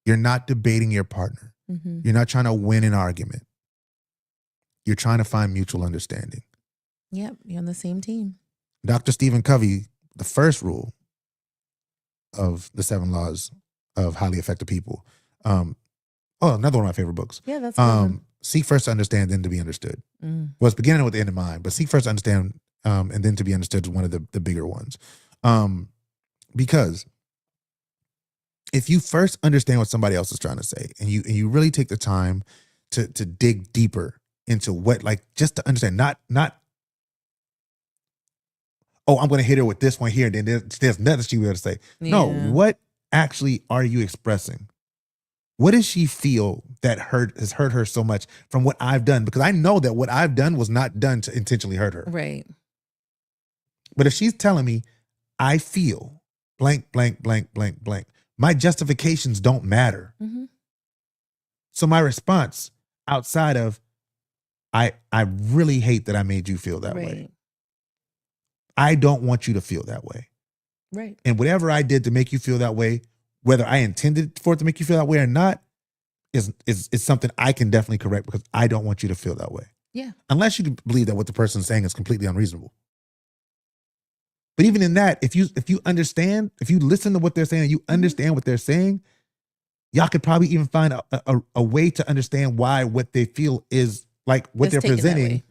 You're not debating your partner. You're not trying to win an argument. You're trying to find mutual understanding. Yep, you're on the same team. Dr. Stephen Covey, the first rule of the 7 laws of highly effective people. Another one of my favorite books. Yeah, that's good. Seek first to understand, then to be understood. Well, it's beginning with the end in mind, but seek first to understand, and then to be understood is one of the bigger ones. Because if you first understand what somebody else is trying to say, and you really take the time to dig deeper into what, like, just to understand, not oh, I'm going to hit her with this one here, and then there's nothing she will be able to say. Yeah. No, what actually are you expressing? What does she feel that has hurt her so much from what I've done? Because I know that what I've done was not done to intentionally hurt her. Right. But if she's telling me, I feel blank, blank, blank, blank, blank, my justifications don't matter. Mm-hmm. So my response outside of, I really hate that I made you feel that way. I don't want you to feel that way. Right. And whatever I did to make you feel that way, whether I intended for it to make you feel that way or not, is something I can definitely correct because I don't want you to feel that way. Yeah. Unless you believe that what the person's saying is completely unreasonable. But even in that, if you understand, if you listen to what they're saying and you understand what they're saying, y'all could probably even find a way to understand why what they feel is like what they're presenting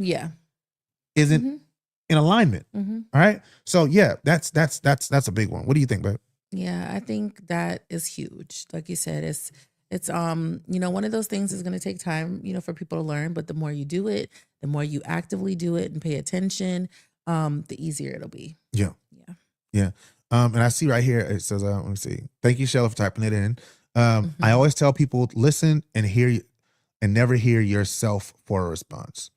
isn't in alignment. Mm-hmm. All right. So yeah, that's a big one. What do you think, babe? Yeah, I think that is huge. Like you said, it's one of those things is going to take time, for people to learn, but the more you do it, the more you actively do it and pay attention, the easier it'll be. Yeah. And I see right here, it says, let me see. Thank you, Shella, for typing it in. I always tell people, listen and hear and never hear yourself for a response.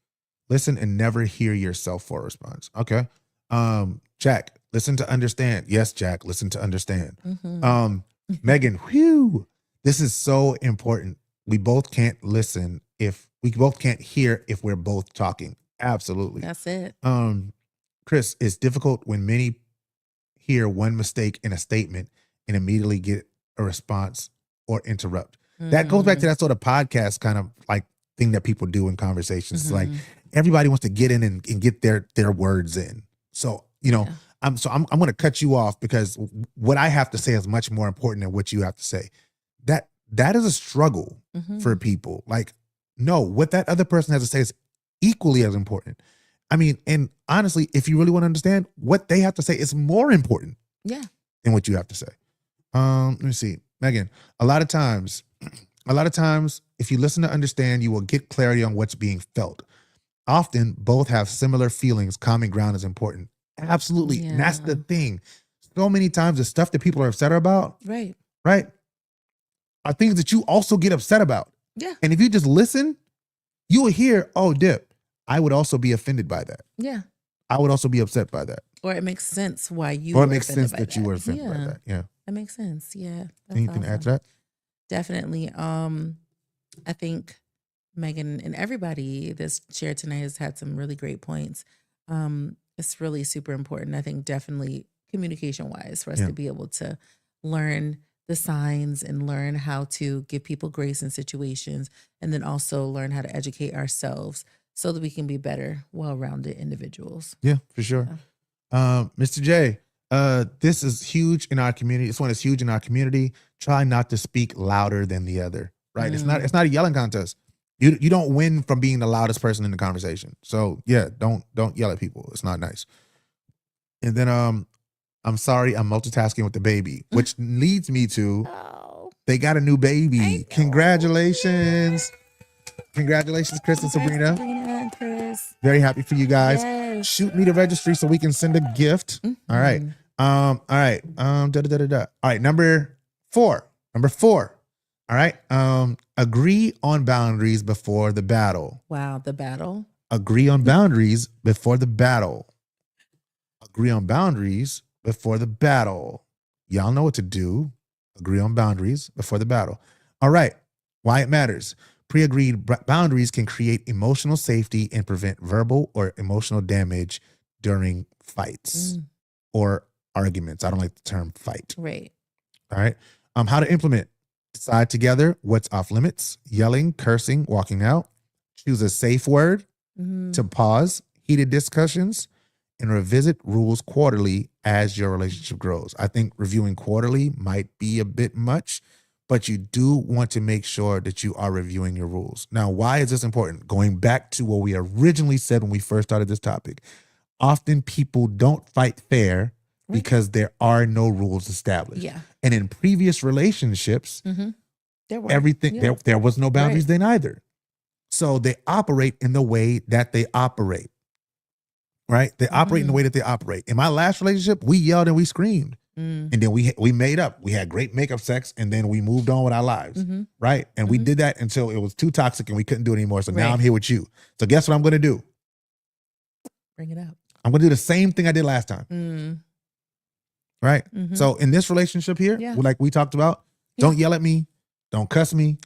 Listen and never hear yourself for a response. Okay. Jack, listen to understand. Yes, Jack, listen to understand. Megan, whew, this is so important. We both can't listen if we both can't hear if we're both talking. Absolutely. That's it. Chris, it's difficult when many hear one mistake in a statement and immediately get a response or interrupt. That goes back to that sort of podcast kind of like thing that people do in conversations. It's like everybody wants to get in and get their words in. So, I'm going to cut you off because what I have to say is much more important than what you have to say. That is a struggle for people. Like, no, what that other person has to say is equally as important. I mean, and honestly, if you really want to understand, what they have to say is more important than what you have to say. Let me see. Megan, a lot of times, if you listen to understand, you will get clarity on what's being felt. Often, both have similar feelings. Common ground is important. Absolutely. Yeah. And that's the thing. So many times, the stuff that people are upset about, right, are things that you also get upset about. Yeah. And if you just listen, you will hear, oh, Dip, I would also be offended by that. Yeah. I would also be upset by that. Or it makes sense why you Or it makes sense that you were offended by that. Yeah. That makes sense. Yeah. Anything to add to that? Definitely. I think Megan and everybody that's shared tonight has had some really great points. It's really super important. I think definitely communication wise for us to be able to learn the signs and learn how to give people grace in situations, and then also learn how to educate ourselves so that we can be better, well-rounded individuals. Yeah, for sure. Mr. J, this is huge in our community. This one is huge in our community. Try not to speak louder than the other, right? It's not a yelling contest. You don't win from being the loudest person in the conversation. So yeah, don't yell at people. It's not nice. And then I'm sorry, I'm multitasking with the baby, which leads me to they got a new baby. Congratulations. Congratulations, Chris and Sabrina. And Chris. Very happy for you guys. Yes. Shoot me the registry so we can send a gift. All right. All right. All right. Number four. All right. Agree on boundaries before the battle. Wow, the battle. Agree on boundaries before the battle. Agree on boundaries before the battle. Y'all know what to do. Agree on boundaries before the battle. All right. Why it matters. Pre-agreed boundaries can create emotional safety and prevent verbal or emotional damage during fights or arguments. I don't like the term fight. Right. All right. How to implement. Decide together what's off limits. Yelling, cursing, walking out. Choose a safe word to pause heated discussions, and revisit rules quarterly as your relationship grows. I think reviewing quarterly might be a bit much, but you do want to make sure that you are reviewing your rules. Now, why is this important? Going back to what we originally said when we first started this topic, often people don't fight fair because there are no rules established. Yeah. And in previous relationships, there was no boundaries then either. So they operate in the way that they operate. Right? They operate in the way that they operate. In my last relationship, we yelled and we screamed. And then we made up. We had great makeup sex, and then we moved on with our lives. Right? And we did that until it was too toxic and we couldn't do it anymore. So now I'm here with you. So guess what I'm going to do? Bring it up. I'm going to do the same thing I did last time. Right? Mhm. So in this relationship here, Yeah. like we talked about, don't yell at me. Don't cuss me.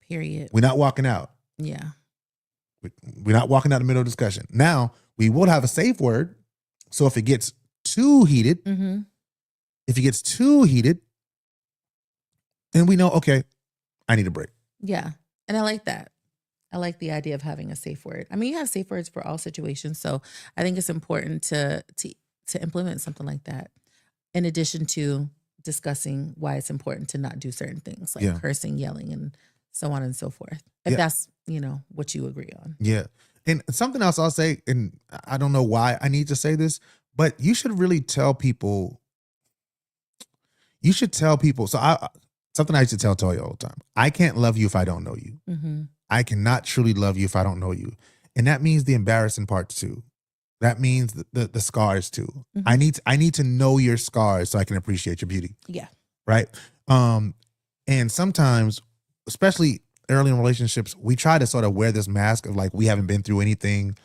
Period. We're not walking out. Yeah. We're not walking out in the middle of discussion. Now, we will have a safe word. So if it gets too heated, Mm-hmm. then we know, okay, I need a break. Yeah. And I like that. I like the idea of having a safe word. I mean, you have safe words for all situations. So I think it's important to implement something like that. In addition to discussing why it's important to not do certain things like cursing, yelling, and so on and so forth. If that's, what you agree on. Yeah. And something else I'll say, and I don't know why I need to say this, but you should really tell people. So something I used to tell Toya all the time. I can't love you if I don't know you. Mm-hmm. I cannot truly love you if I don't know you. And that means the embarrassing parts too. That means the scars too. Mm-hmm. I need to know your scars so I can appreciate your beauty. Yeah. Right. And sometimes, especially early in relationships, we try to sort of wear this mask of like we haven't been through anything.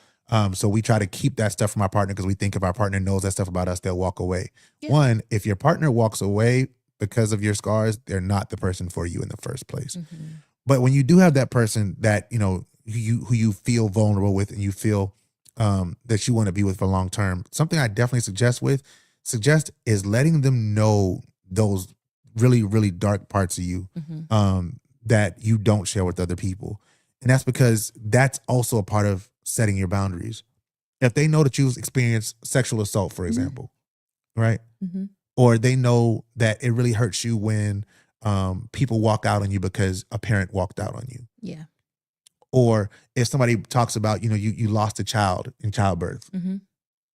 So we try to keep that stuff from our partner because we think if our partner knows that stuff about us, they'll walk away. Yeah. One, if your partner walks away because of your scars, they're not the person for you in the first place. Mm-hmm. But when you do have that person that, who you feel vulnerable with and you feel that you want to be with for long term, something I definitely suggest is letting them know those really, really dark parts of you that you don't share with other people. And that's because that's also a part of setting your boundaries. If they know that you've experienced sexual assault, for example, right? Mm-hmm. Or they know that it really hurts you when people walk out on you because a parent walked out on you. Yeah. Or if somebody talks about, you lost a child in childbirth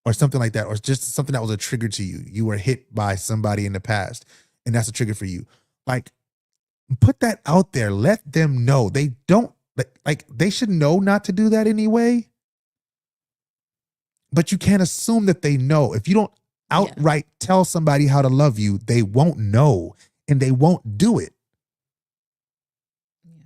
or something like that, or just something that was a trigger to you. You were hit by somebody in the past and that's a trigger for you. Like, put that out there. Let them know. They don't, they should know not to do that anyway. But you can't assume that they know. If you don't outright tell somebody how to love you, they won't know and they won't do it. Yeah.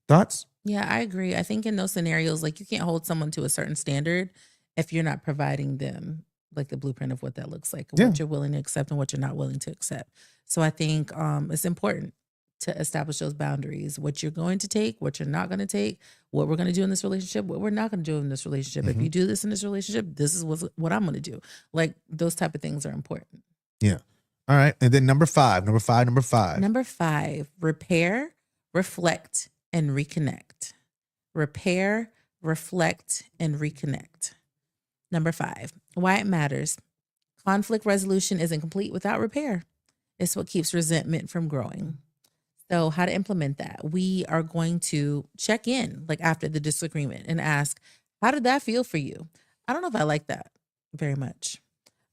Thoughts? Yeah, I agree. I think in those scenarios, like you can't hold someone to a certain standard if you're not providing them like the blueprint of what that looks like, what you're willing to accept and what you're not willing to accept. So I think it's important to establish those boundaries, what you're going to take, what you're not going to take, what we're going to do in this relationship, what we're not going to do in this relationship. If you do this in this relationship, this is what I'm going to do. Like those type of things are important. Yeah. All right. And then number five, repair, reflect, and reconnect. Repair, reflect, and reconnect. Number 5, why it matters. Conflict resolution isn't complete without repair. It's what keeps resentment from growing. So how to implement that? We are going to check in like after the disagreement and ask, how did that feel for you? I don't know if I like that very much,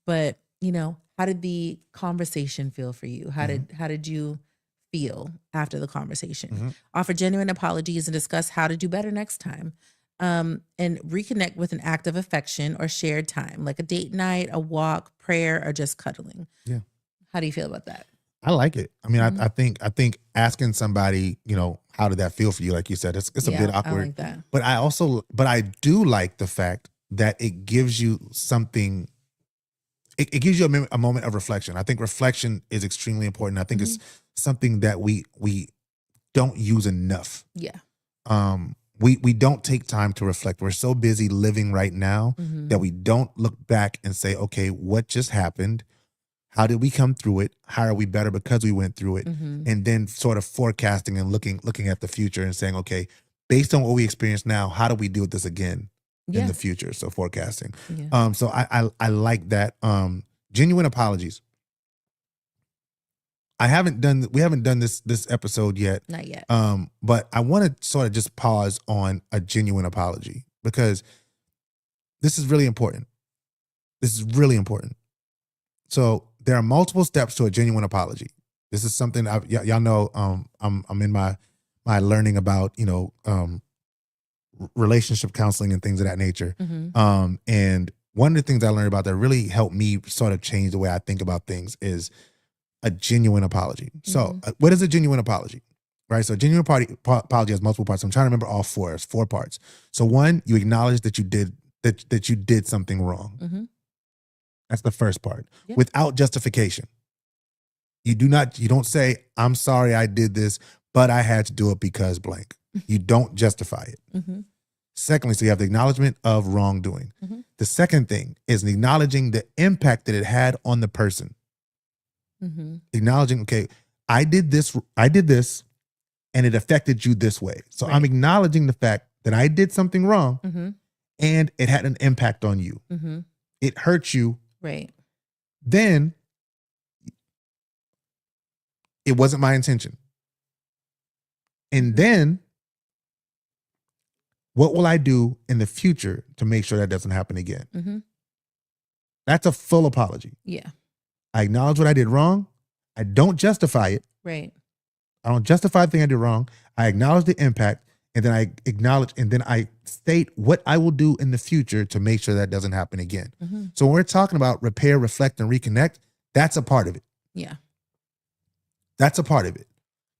but how did the conversation feel for you? How did you feel after the conversation? Offer genuine apologies and discuss how to do better next time. And reconnect with an act of affection or shared time, like a date night, a walk, prayer, or just cuddling. Yeah. How do you feel about that? I like it. I mean, I think asking somebody, how did that feel for you? Like you said, it's a bit awkward. I like that. But I do like the fact that it gives you something. It gives you a moment of reflection. I think reflection is extremely important. I think it's something that we don't use enough. Yeah. We don't take time to reflect. We're so busy living right now that we don't look back and say, okay, what just happened? How did we come through it? How are we better because we went through it? And then sort of forecasting and looking at the future and saying, okay, based on what we experience now, how do we deal with this again in the future? So forecasting. Yeah. So I like that. Genuine apologies. We haven't done this episode yet. Not yet. But I want to sort of just pause on a genuine apology because this is really important. So there are multiple steps to a genuine apology. This is something y'all know. I'm in my learning about relationship counseling and things of that nature. And one of the things I learned about that really helped me sort of change the way I think about things is a genuine apology. So what is a genuine apology? Right. So a genuine apology has multiple parts. I'm trying to remember all four. It's 4 parts. So 1, you acknowledge that you did something wrong. That's the first part. Yep. Without justification. You don't say, I'm sorry I did this, but I had to do it because blank. You don't justify it. Mm-hmm. Secondly, so you have the acknowledgement of wrongdoing. Mm-hmm. The second thing is acknowledging the impact that it had on the person. Mm-hmm. Acknowledging, okay, I did this, and it affected you this way. So Right. I'm acknowledging the fact that I did something wrong Mm-hmm. and it had an impact on you. Mm-hmm. It hurt you. Right. Then it wasn't my intention. And then what will I do in the future to make sure that doesn't happen again? Mm-hmm. That's a full apology. Yeah. I acknowledge what I did wrong. I don't justify it. Right. I don't justify the thing I did wrong. I acknowledge the impact, and then I acknowledge, and then I state what I will do in the future to make sure that doesn't happen again. Mm-hmm. So when we're talking about repair, reflect, and reconnect, that's a part of it. Yeah. That's a part of it.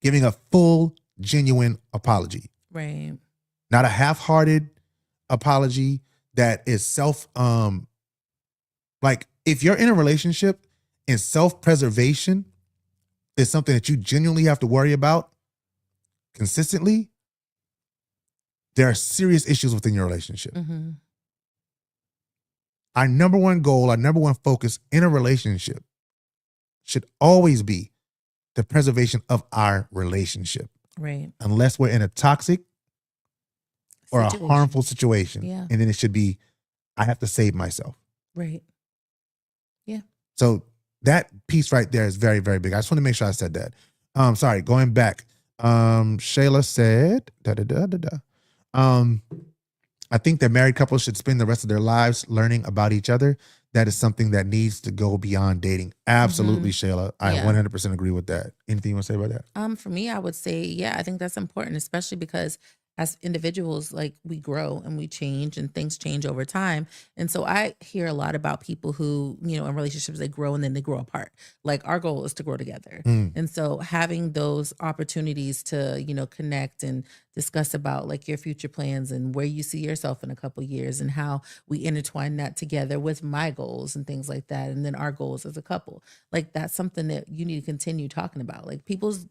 Giving a full, genuine apology. Right. Not a half-hearted apology that is like if you're in a relationship and self-preservation is something that you genuinely have to worry about consistently, there are serious issues within your relationship. Mm-hmm. Our number one goal, our number one focus in a relationship should always be the preservation of our relationship. Right. Unless we're in a toxic or a Situation. harmful situation. Yeah. And then it should be, I have to save myself. Right. Yeah. So that piece right there is very, very big. I just want to make sure I said that. Sorry, going back. Shayla said, I think that married couples should spend the rest of their lives learning about each other. That is something that needs to go beyond dating. Absolutely, Shayla. I Yeah. 100% agree with that. Anything you want to say about that? For me, I would say, yeah, I think that's important, especially because as individuals, like we grow and we change and things change over time. And so I hear a lot about people who, in relationships, they grow and then they grow apart. Like our goal is to grow together. And so having those opportunities to, connect and discuss about like your future plans and where you see yourself in a couple years and how we intertwine that together with my goals and things like that. And then our goals as a couple, like that's something that you need to continue talking about. Like people's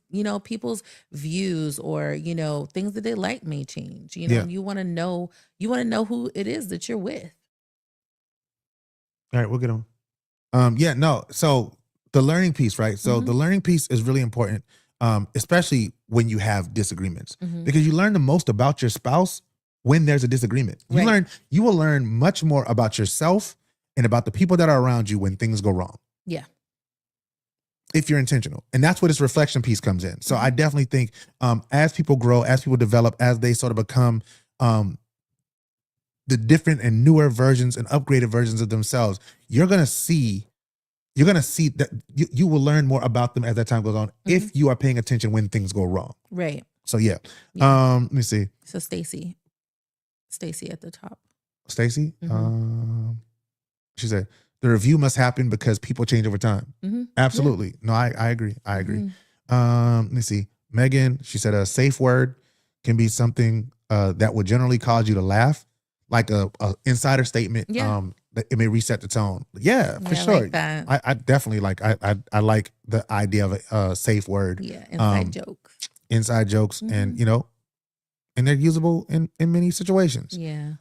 views or, things that they like may change, Yeah. you want to know who it is that you're with. All right, we'll get on. So the learning piece, right? So the learning piece is really important, especially when you have disagreements, because you learn the most about your spouse when there's a disagreement. You will learn much more about yourself and about the people that are around you when things go wrong. Yeah. If you're intentional. And that's where this reflection piece comes in. So I definitely think as people grow, as people develop, as they sort of become the different and newer versions and upgraded versions of themselves, you're going to see that you will learn more about them as that time goes on if you are paying attention when things go wrong. Right. So yeah. Yeah. Let me see. So Stacy at the top. Stacy, she said, the review must happen because people change over time. Absolutely. Yeah. No, I agree. Let me see. Megan, she said a safe word can be something that would generally cause you to laugh, like a insider statement. Yeah. It may reset the tone. Yeah, for sure. Like that. I definitely like. I like the idea of a safe word. Yeah, inside jokes. Inside jokes, and and they're usable in many situations. Yeah.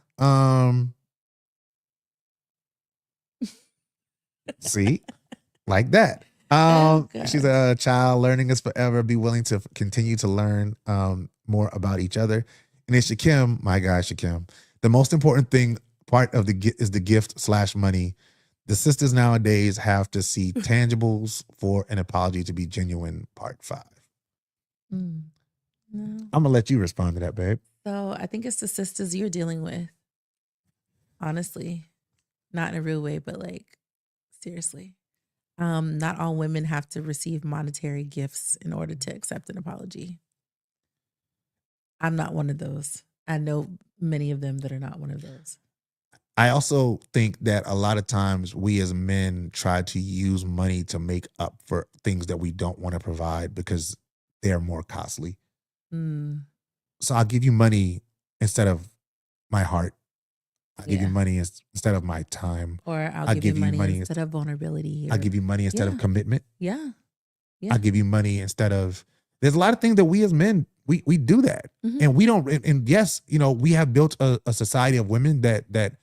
See, like that. She's a child. Learning is forever. Be willing to continue to learn more about each other. And then Shakim, my guy Shakim, the most important part of is the gift/money. The sisters nowadays have to see tangibles for an apology to be genuine. Part 5. No. I'm gonna let you respond to that, babe. So I think it's the sisters you're dealing with. Honestly, not in a real way, but like seriously. Not all women have to receive monetary gifts in order to accept an apology. I'm not one of those. I know many of them that are not one of those. I also think that a lot of times we as men try to use money to make up for things that we don't want to provide because they are more costly. So I'll give you money instead of my heart. I'll give you money instead of my time. Or I'll give you money instead of vulnerability. I'll give you money instead of commitment. Yeah. I'll give you money instead of, there's a lot of things that we as men, we do that. And we don't, and yes, we have built a society of women that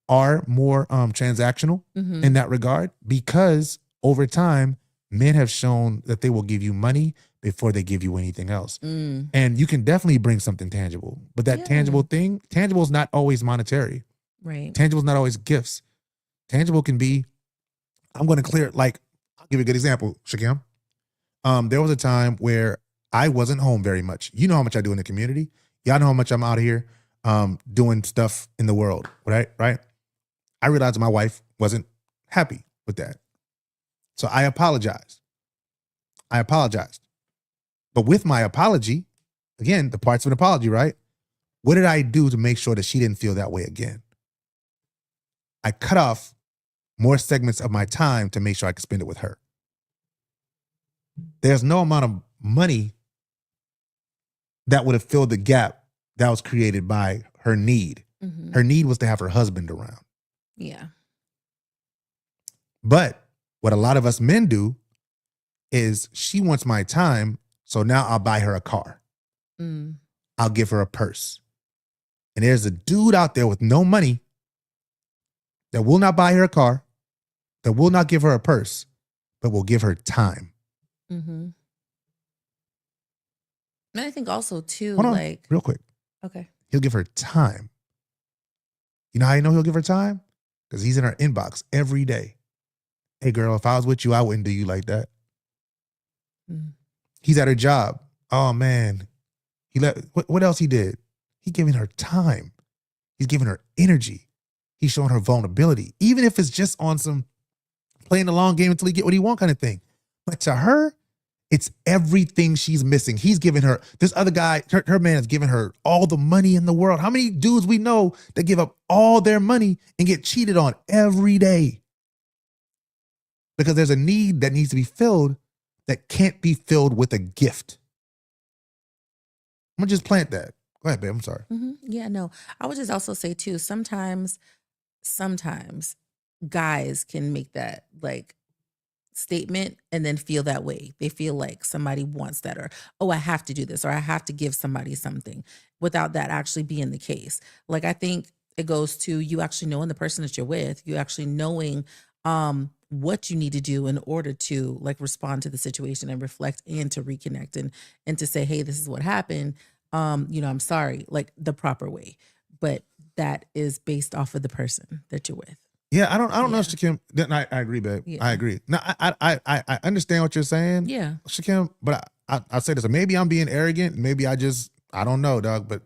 are more transactional in that regard, because over time, men have shown that they will give you money before they give you anything else. And you can definitely bring something tangible, but that tangible is not always monetary. Right. Tangible is not always gifts. Tangible can be, I'm going to clear, like, I'll give you a good example, Shakim. There was a time where I wasn't home very much. You know how much I do in the community. Y'all know how much I'm out here doing stuff in the world, right? I realized my wife wasn't happy with that. So I apologized. But with my apology, again, the parts of an apology, right? What did I do to make sure that she didn't feel that way again? I cut off more segments of my time to make sure I could spend it with her. There's no amount of money that would have filled the gap that was created by her need. Her need was to have her husband around. Yeah. But what a lot of us men do is, she wants my time, so now I'll buy her a car. I'll give her a purse. And there's a dude out there with no money that will not buy her a car, that will not give her a purse, but will give her time. And I think also too, Hold on, like, real quick. Okay. He'll give her time. You know how you know he'll give her time? Because he's in her inbox every day. Hey girl, if I was with you, I wouldn't do you like that. He's at her job. Oh man. What else he did? He giving her time. He's giving her energy. He's showing her vulnerability. Even if it's just on some playing the long game until he get what he want kind of thing. But to her, it's everything she's missing. He's giving her, this other guy, her man is giving her all the money in the world. How many dudes we know that give up all their money and get cheated on every day? Because there's a need that needs to be filled that can't be filled with a gift. I'm gonna just plant that. Go ahead, babe. I'm sorry. Yeah, no. I would just also say too, sometimes guys can make that like statement and then feel that way. They feel like somebody wants that, or, oh, I have to do this, or I have to give somebody something, without that actually being the case. Like, I think it goes to you actually knowing the person that you're with, you actually knowing what you need to do in order to like respond to the situation and reflect and to reconnect and to say, hey, this is what happened. I'm sorry, like the proper way. But that is based off of the person that you're with. Yeah, I don't know, Shakim. I agree, babe. Yeah. I agree. Now, I understand what you're saying. Yeah. Shakim, but I'll say this. Maybe I'm being arrogant. Maybe I don't know, dog. But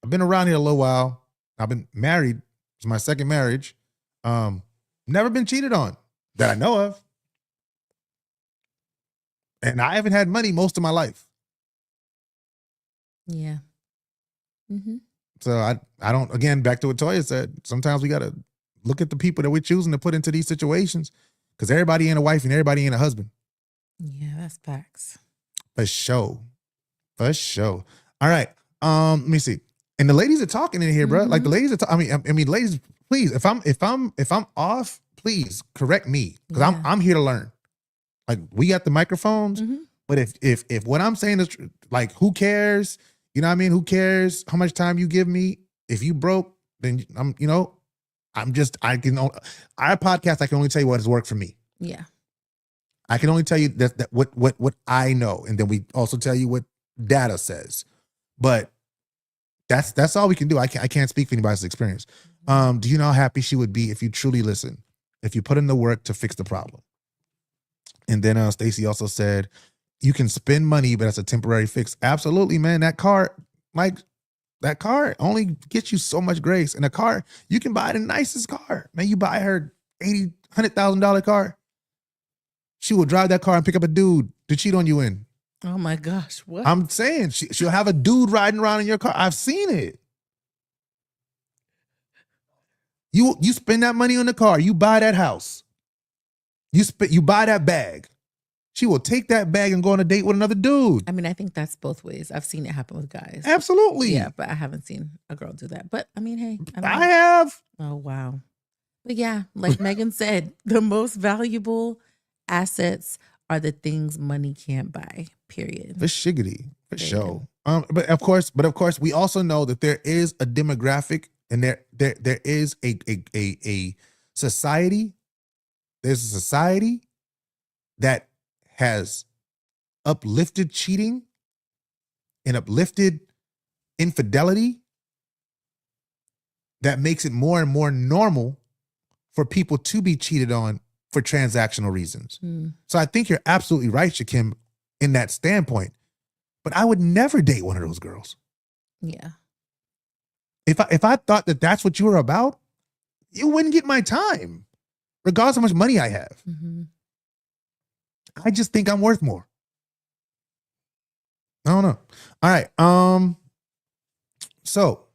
I've been around here a little while. I've been married. It's my second marriage. Never been cheated on that I know of. And I haven't had money most of my life. Yeah. So I don't, again, back to what Toya said, sometimes we got to look at the people that we're choosing to put into these situations, because everybody ain't a wife and everybody ain't a husband. Yeah, that's facts. For sure. All right. Let me see. And the ladies are talking in here, bro. Like the ladies are I mean, ladies, please, if I'm off, please correct me, because I'm here to learn. Like, we got the microphones, but if what I'm saying is like, who cares? You know what I mean? Who cares how much time you give me? If you broke, then our podcast, I can only tell you what has worked for me. Yeah. I can only tell you that what I know. And then we also tell you what data says. But that's all we can do. I can't speak for anybody's experience. Do you know how happy she would be if you truly listen, if you put in the work to fix the problem? And then Stacey also said, you can spend money, but it's a temporary fix. Absolutely, man. That car only gets you so much grace. And a car, you can buy the nicest car. Man, you buy her $100,000 car. She will drive that car and pick up a dude to cheat on you in. Oh my gosh. What? I'm saying she'll have a dude riding around in your car. I've seen it. You spend that money on the car. You buy that house. You buy that bag. She will take that bag and go on a date with another dude. I mean, I think that's both ways. I've seen it happen with guys. Absolutely. Yeah, but I haven't seen a girl do that. But I mean, hey. I have. Oh, wow. But yeah, like Megan said, the most valuable assets are the things money can't buy, period. For shiggity, for sure. But of course, we also know that there is a demographic and there is a society. There's a society that has uplifted cheating and uplifted infidelity that makes it more and more normal for people to be cheated on for transactional reasons. So I think you're absolutely right, Shakim, in that standpoint. But I would never date one of those girls. Yeah. If I thought that that's what you were about, you wouldn't get my time, regardless of how much money I have. Mm-hmm. I just think I'm worth more. I don't know. All right. So,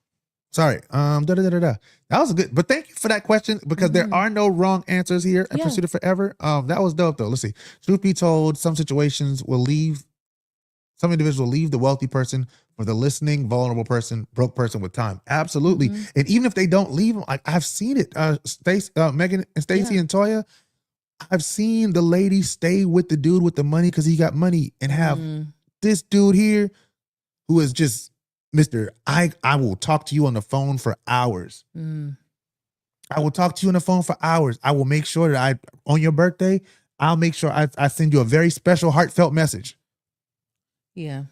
sorry. That was a good, but thank you for that question because there are no wrong answers here at Pursuit of Forever. That was dope though. Let's see. Truth be told, some individuals will leave the wealthy person for the listening, vulnerable person, broke person with time. Absolutely. And even if they don't leave them, I've seen it. Megan and Stacey and Toya, I've seen the lady stay with the dude with the money because he got money and have this dude here who is just Mr. I will talk to you on the phone for hours. I will talk to you on the phone for hours. I will make sure that on your birthday, I'll make sure I send you a very special heartfelt message. Yeah.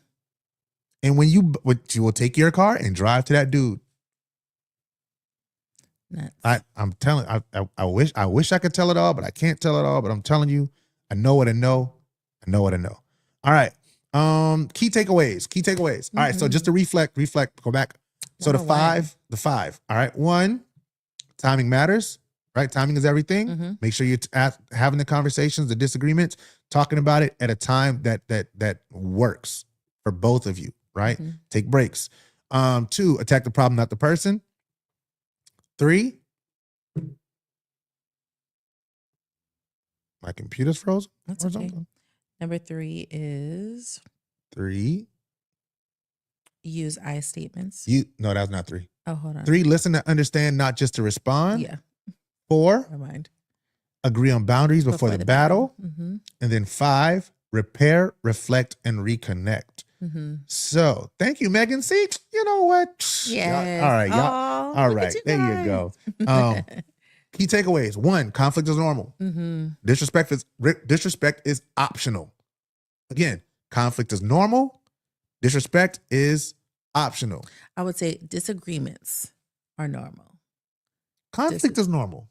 And when you will take your car and drive to that dude. Nuts. I'm telling, I wish I could tell it all, but I can't tell it all. But I'm telling you, I know what I know. I know what I know. All right. Key takeaways. All right. So just to reflect, go back. So the five. All right. 1, timing matters, right? Timing is everything. Make sure you're having the conversations, the disagreements, talking about it at a time that works for both of you, right? Take breaks. 2, attack the problem, not the person. 3, my computer's frozen. That's okay. Number 3 is 3. Use I statements. No, that was not 3. Oh, hold on. 3, listen to understand, not just to respond. Yeah. 4, never mind. Agree on boundaries before the battle. Mm-hmm. And then 5, repair, reflect, and reconnect. Mm-hmm. So thank you, Megan. See, you know what? Yeah. All right, y'all. All right, there you go. Key takeaways. 1, conflict is normal. Mm-hmm. Disrespect is optional. Again, conflict is normal. Disrespect is optional. I would say disagreements are normal. Conflict is normal.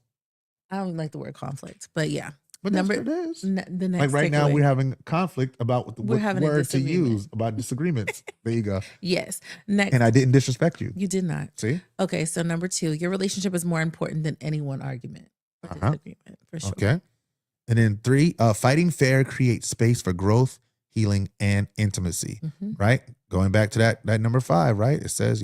I don't like the word conflict, but yeah. But that's what it is. The next like right now, takeaway. we're having conflict about what word to use about disagreements. There you go. Yes. Next. And I didn't disrespect you. You did not. See? Okay, so number 2, your relationship is more important than any one argument or disagreement, for sure. Okay. And then 3, fighting fair creates space for growth, healing, and intimacy. Right? Going back to that number 5, right? It says,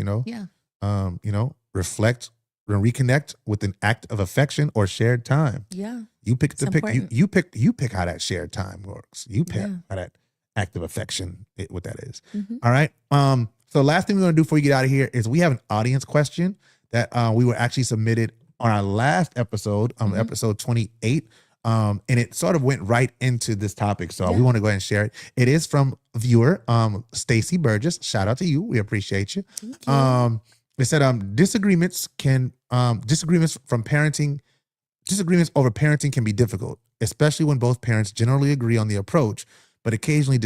reflect and reconnect with an act of affection or shared time. Yeah. You pick you pick how that shared time works. You pick how that act of affection, what that is. All right. So last thing we're gonna do before we get out of here is we have an audience question that we were actually submitted on our last episode, episode 28. And it sort of went right into this topic. So we want to go ahead and share it. It is from viewer Stacy Burgess. Shout out to you. We appreciate you. It said disagreements over parenting can be difficult, especially when both parents generally agree on the approach, but occasionally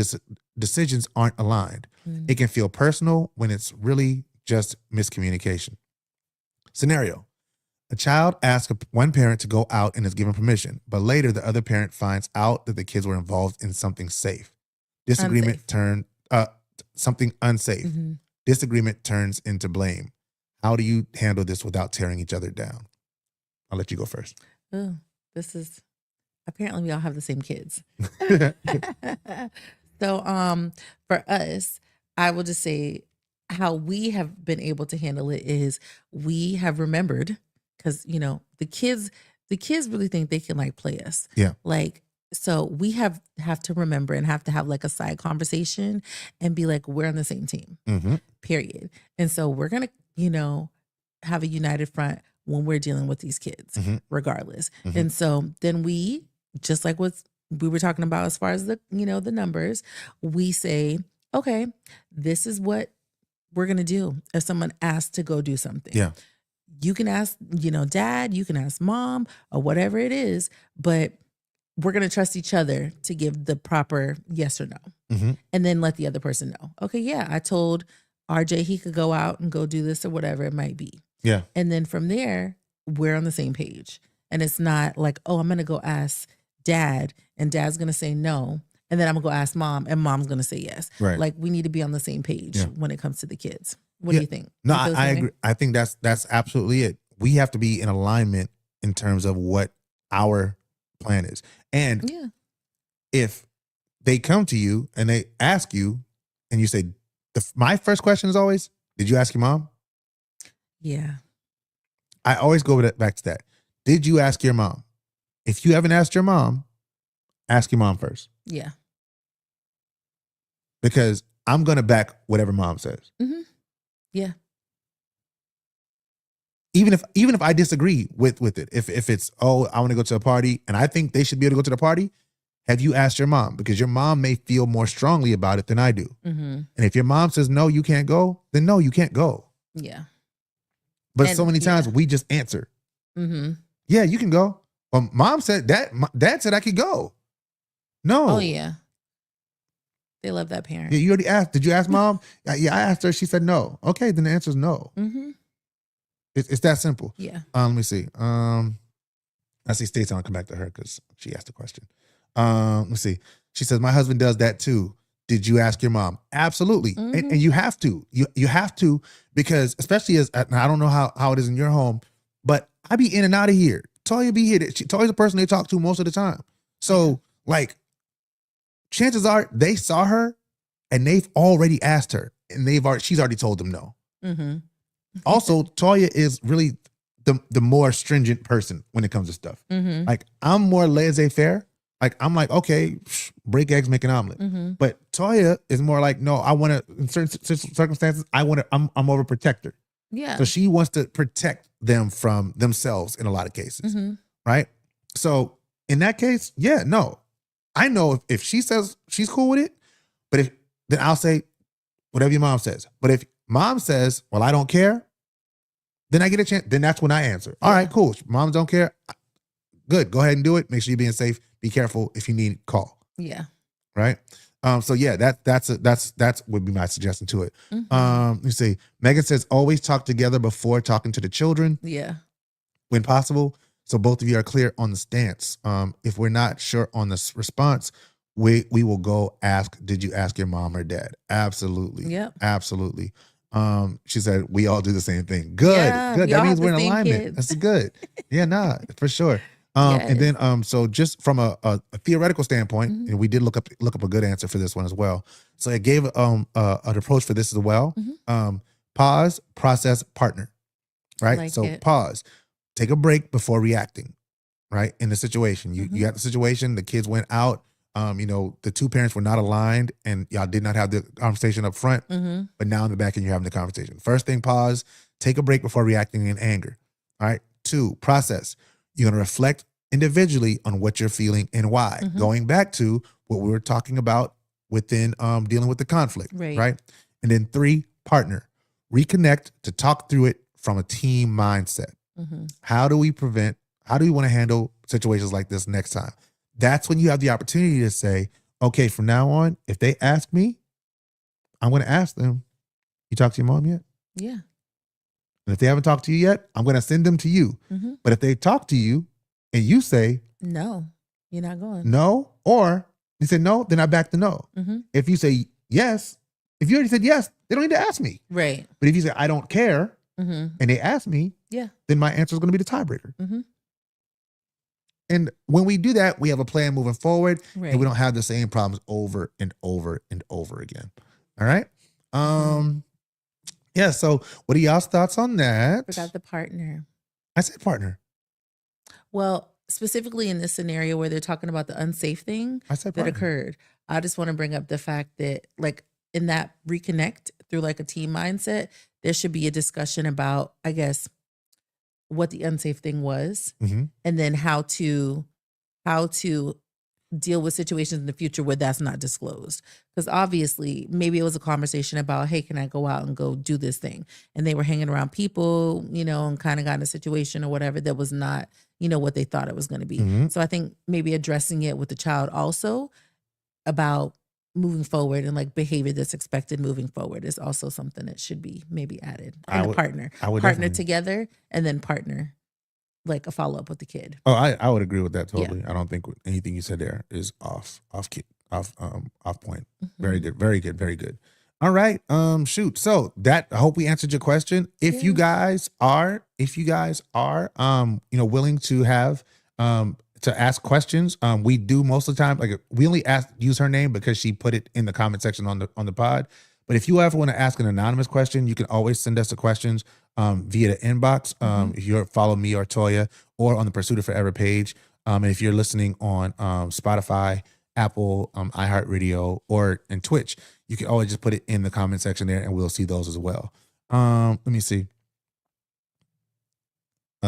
decisions aren't aligned. It can feel personal when it's really just miscommunication. Scenario: a child asks one parent to go out and is given permission, but later the other parent finds out that the kids were involved in something safe. Disagreement turned something unsafe. Disagreement turns into blame. How do you handle this without tearing each other down? I'll let you go first. Oh, this is apparently we all have the same kids. So for us, I will just say how we have been able to handle it is we have remembered, because the kids really think they can like play us. Yeah. Like So we have to remember and have to have like a side conversation and be like, we're on the same team, period. And so we're going to, have a united front when we're dealing with these kids, regardless. And so then we, just like what we were talking about as far as the, the numbers, we say, okay, this is what we're going to do if someone asks to go do something. Yeah. You can ask, dad, you can ask mom or whatever it is, but we're going to trust each other to give the proper yes or no. And then let the other person know. Okay, yeah, I told RJ he could go out and go do this or whatever it might be. Yeah. And then from there, we're on the same page. And it's not like, oh, I'm going to go ask dad and dad's going to say no. And then I'm going to go ask mom and mom's going to say yes. Right. Like we need to be on the same page when it comes to the kids. What do you think? No, I agree. I think that's absolutely it. We have to be in alignment in terms of what our plan is. And if they come to you and they ask you and you say, my first question is always, did you ask your mom? Yeah. I always go back to that. Did you ask your mom? If you haven't asked your mom, ask your mom first. Yeah. Because I'm going to back whatever mom says. Yeah. Even if I disagree with it, if it's, oh, I want to go to a party and I think they should be able to go to the party, have you asked your mom? Because your mom may feel more strongly about it than I do. And if your mom says, no, you can't go, then no, you can't go. Yeah. But so many times we just answer. Yeah, you can go. Well, mom said that, dad said I could go. No. Oh, yeah. They love that parent. Yeah, you already asked. Did you ask mom? Yeah, I asked her. She said no. Okay, then the answer is no. It's that simple. Yeah. Let me see. I see Stacey. I'll come back to her because she asked the question. Let's see. She says, my husband does that too. Did you ask your mom? Absolutely. And you have to. You have to, because especially as, I don't know how it is in your home, but I be in and out of here. Toya be here. Toya's the person they talk to most of the time. So like, chances are they saw her and they've already asked her and she's already told them no. Also, Toya is really the more stringent person when it comes to stuff. Like I'm more laissez-faire. Like I'm like, okay, break eggs, make an omelet. But Toya is more like, no, I want to, in certain circumstances, I'm overprotector. Yeah. So she wants to protect them from themselves in a lot of cases. Right? So in that case, yeah, no. I know if she says she's cool with it, but then I'll say whatever your mom says. But if mom says, well, I don't care, then I get a chance. Then that's when I answer. All right, cool. Moms don't care. Good. Go ahead and do it. Make sure you're being safe. Be careful. If you need, call. Yeah. Right. So yeah, that's would be my suggestion to it. Let me see. Megan says always talk together before talking to the children. Yeah. When possible. So both of you are clear on the stance. If we're not sure on the response, we will go ask, did you ask your mom or dad? Absolutely. Yep. Absolutely. She said, we all do the same thing. Good. Yeah, Good. we That all means have we're the in same alignment. kids. That's good. Yeah, nah, for sure. Yes. And then, so just from a theoretical standpoint, and we did look up a good answer for this one as well. So I gave an approach for this as well. Pause, process, partner. Right. Like so it. pause, take a break before reacting. Right. In the situation, you got the situation. The kids went out. The two parents were not aligned, and y'all did not have the conversation up front. But now in the back end, you're having the conversation. First thing, pause, take a break before reacting in anger. All right. 2, process. You're going to reflect individually on what you're feeling and why. Going back to what we were talking about within dealing with the conflict. Right. And then 3, partner. Reconnect to talk through it from a team mindset. How do we want to handle situations like this next time? That's when you have the opportunity to say, okay, from now on, if they ask me, I'm going to ask them, you talked to your mom yet? Yeah. And if they haven't talked to you yet, I'm going to send them to you. But if they talk to you and you say, no, you're not going. No, or you say no, then I back the no. If you say yes, if you already said yes, they don't need to ask me. Right. But if you say I don't care and they ask me, then my answer is going to be the tiebreaker. And when we do that, we have a plan moving forward, and we don't have the same problems over and over and over again. All right. Yeah. So what are y'all's thoughts on that? Forgot the partner. I said partner. Well, specifically in this scenario where they're talking about the unsafe thing I said that partner. occurred, I just want to bring up the fact that, like, in that reconnect through like a team mindset, there should be a discussion about, I guess, what the unsafe thing was, Mm-hmm. and then how to deal with situations in the future where that's not disclosed. Because obviously, maybe it was a conversation about, hey, can I go out and go do this thing? And they were hanging around people, and kind of got in a situation or whatever that was not, what they thought it was going to be. Mm-hmm. So I think maybe addressing it with the child also about moving forward and like behavior that's expected moving forward is also something that should be maybe added. And a partner. I would partner definitely. together and then partner, like a follow-up with the kid. Oh, I would agree with that totally. I don't think anything you said there is off point. Very good, very good, very good. All right, shoot. So that, I hope we answered your question. If you guys are, willing to have to ask questions, we do most of the time. Like, we only use her name because she put it in the comment section on the pod. But if you ever want to ask an anonymous question, you can always send us the questions via the inbox. If you follow me or Toya, or on the Pursuit of Forever page. And if you're listening on Spotify, Apple, iHeartRadio, or in Twitch, you can always just put it in the comment section there, and we'll see those as well. Let me see.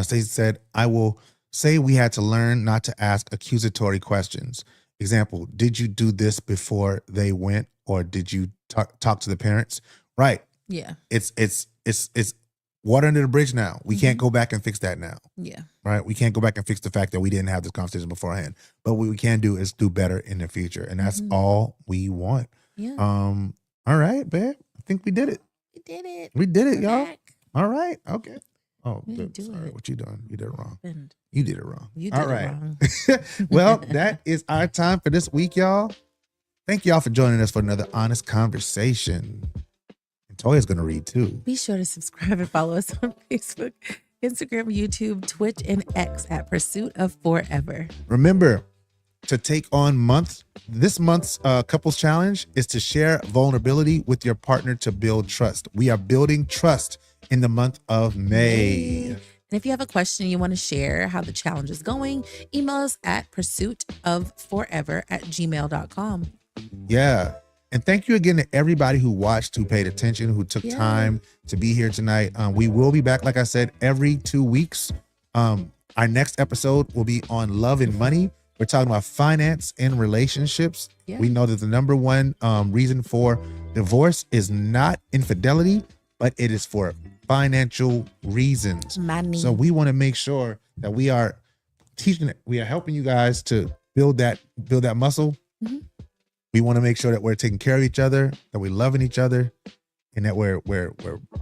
Stacey said, I will say we had to learn not to ask accusatory questions. Example, did you do this before they went, or did you talk to the parents? Right. Yeah. It's water under the bridge now. We can't go back and fix that now. Yeah. Right. We can't go back and fix the fact that we didn't have this conversation beforehand. But what we can do is do better in the future. And that's all we want. Yeah. All right, babe. I think we did it. We did it. We did it, We're y'all. back. All right. Okay. Oh, We good. do Sorry. it. What you doing? You did it wrong. Happened. You did it wrong. You did All it right. wrong. Well, that is our time for this week, y'all. Thank y'all for joining us for another honest conversation. And Toya's going to read too. Be sure to subscribe and follow us on Facebook, Instagram, YouTube, Twitch, and X at Pursuit of Forever. Remember to take on this month's couples challenge is to share vulnerability with your partner to build trust. We are building trust in the month of May. And if you have a question you want to share how the challenge is going, email us at pursuitofforever@gmail.com. Yeah. And thank you again to everybody who watched, who paid attention, who took time to be here tonight. We will be back, like I said, every 2 weeks. Our next episode will be on love and money. We're talking about finance and relationships. Yeah. We know that the number one reason for divorce is not infidelity, but it is for financial reasons. Money. So we want to make sure that we are helping you guys to build that muscle. Mm-hmm. We want to make sure that we're taking care of each other, that we're loving each other, and that we're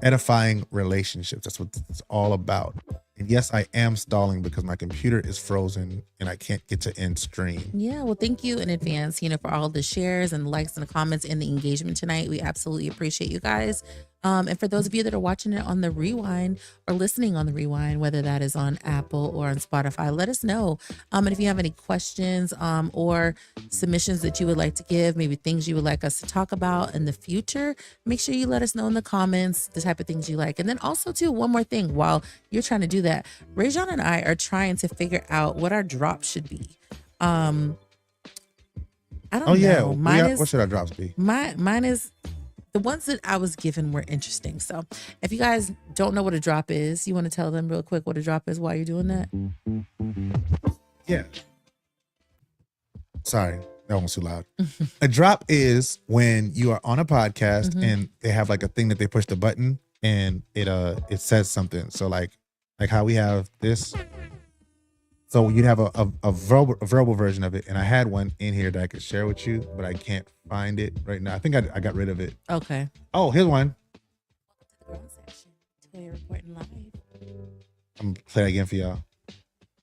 edifying relationships. That's what it's all about. And yes, I am stalling because my computer is frozen and I can't get to end stream. Yeah, well, thank you in advance, for all the shares and likes and the comments and the engagement tonight. We absolutely appreciate you guys. And for those of you that are watching it on the rewind or listening on the rewind, whether that is on Apple or on Spotify, let us know. And if you have any questions or submissions that you would like to give, maybe things you would like us to talk about in the future, make sure you let us know in the comments the type of things you like. And then also, too, one more thing while you're trying to do that, Rajon and I are trying to figure out what our drops should be. I don't know. Yeah. Mine What should our drops be? Mine is the ones that I was given were interesting. So if you guys don't know what a drop is, you want to tell them real quick what a drop is while you're doing that? Yeah. Sorry, that one was too loud. A drop is when you are on a podcast and they have like a thing that they push the button and it says something. So like how we have this. So you'd have a verbal version of it, and I had one in here that I could share with you, but I can't find it right now. I think I got rid of it. Okay. Oh, here's one. Welcome to the ground section. Toya reporting live. I'm gonna play that again for y'all.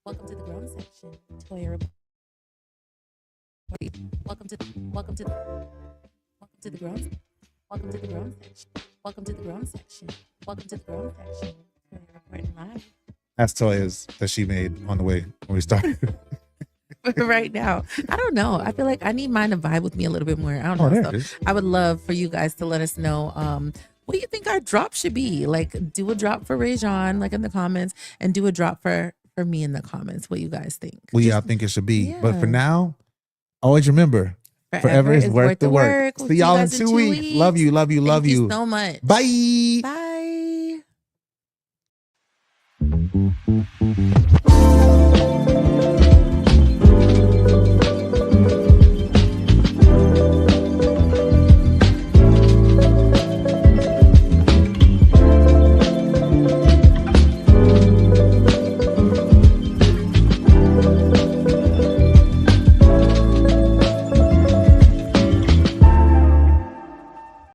Welcome to the ground section. Toya reporting. Welcome to the ground. Welcome to the ground section. Welcome to the ground section. Welcome to the ground section. Toya reporting live. That's Toya's that she made on the way when we started. Right now, I don't know. I feel like I need mine to vibe with me a little bit more. I don't Oh, know. there it So is. I would love for you guys to let us know what do you think our drop should be. Like, do a drop for Rajon, like in the comments, and do a drop for for me in the comments what you guys think. What Just y'all think it should be. But for Yeah. now, always remember, forever is worth the work. We'll See y'all in 2 weeks. Love you, love you, love Thank you. you so much. Bye. Bye.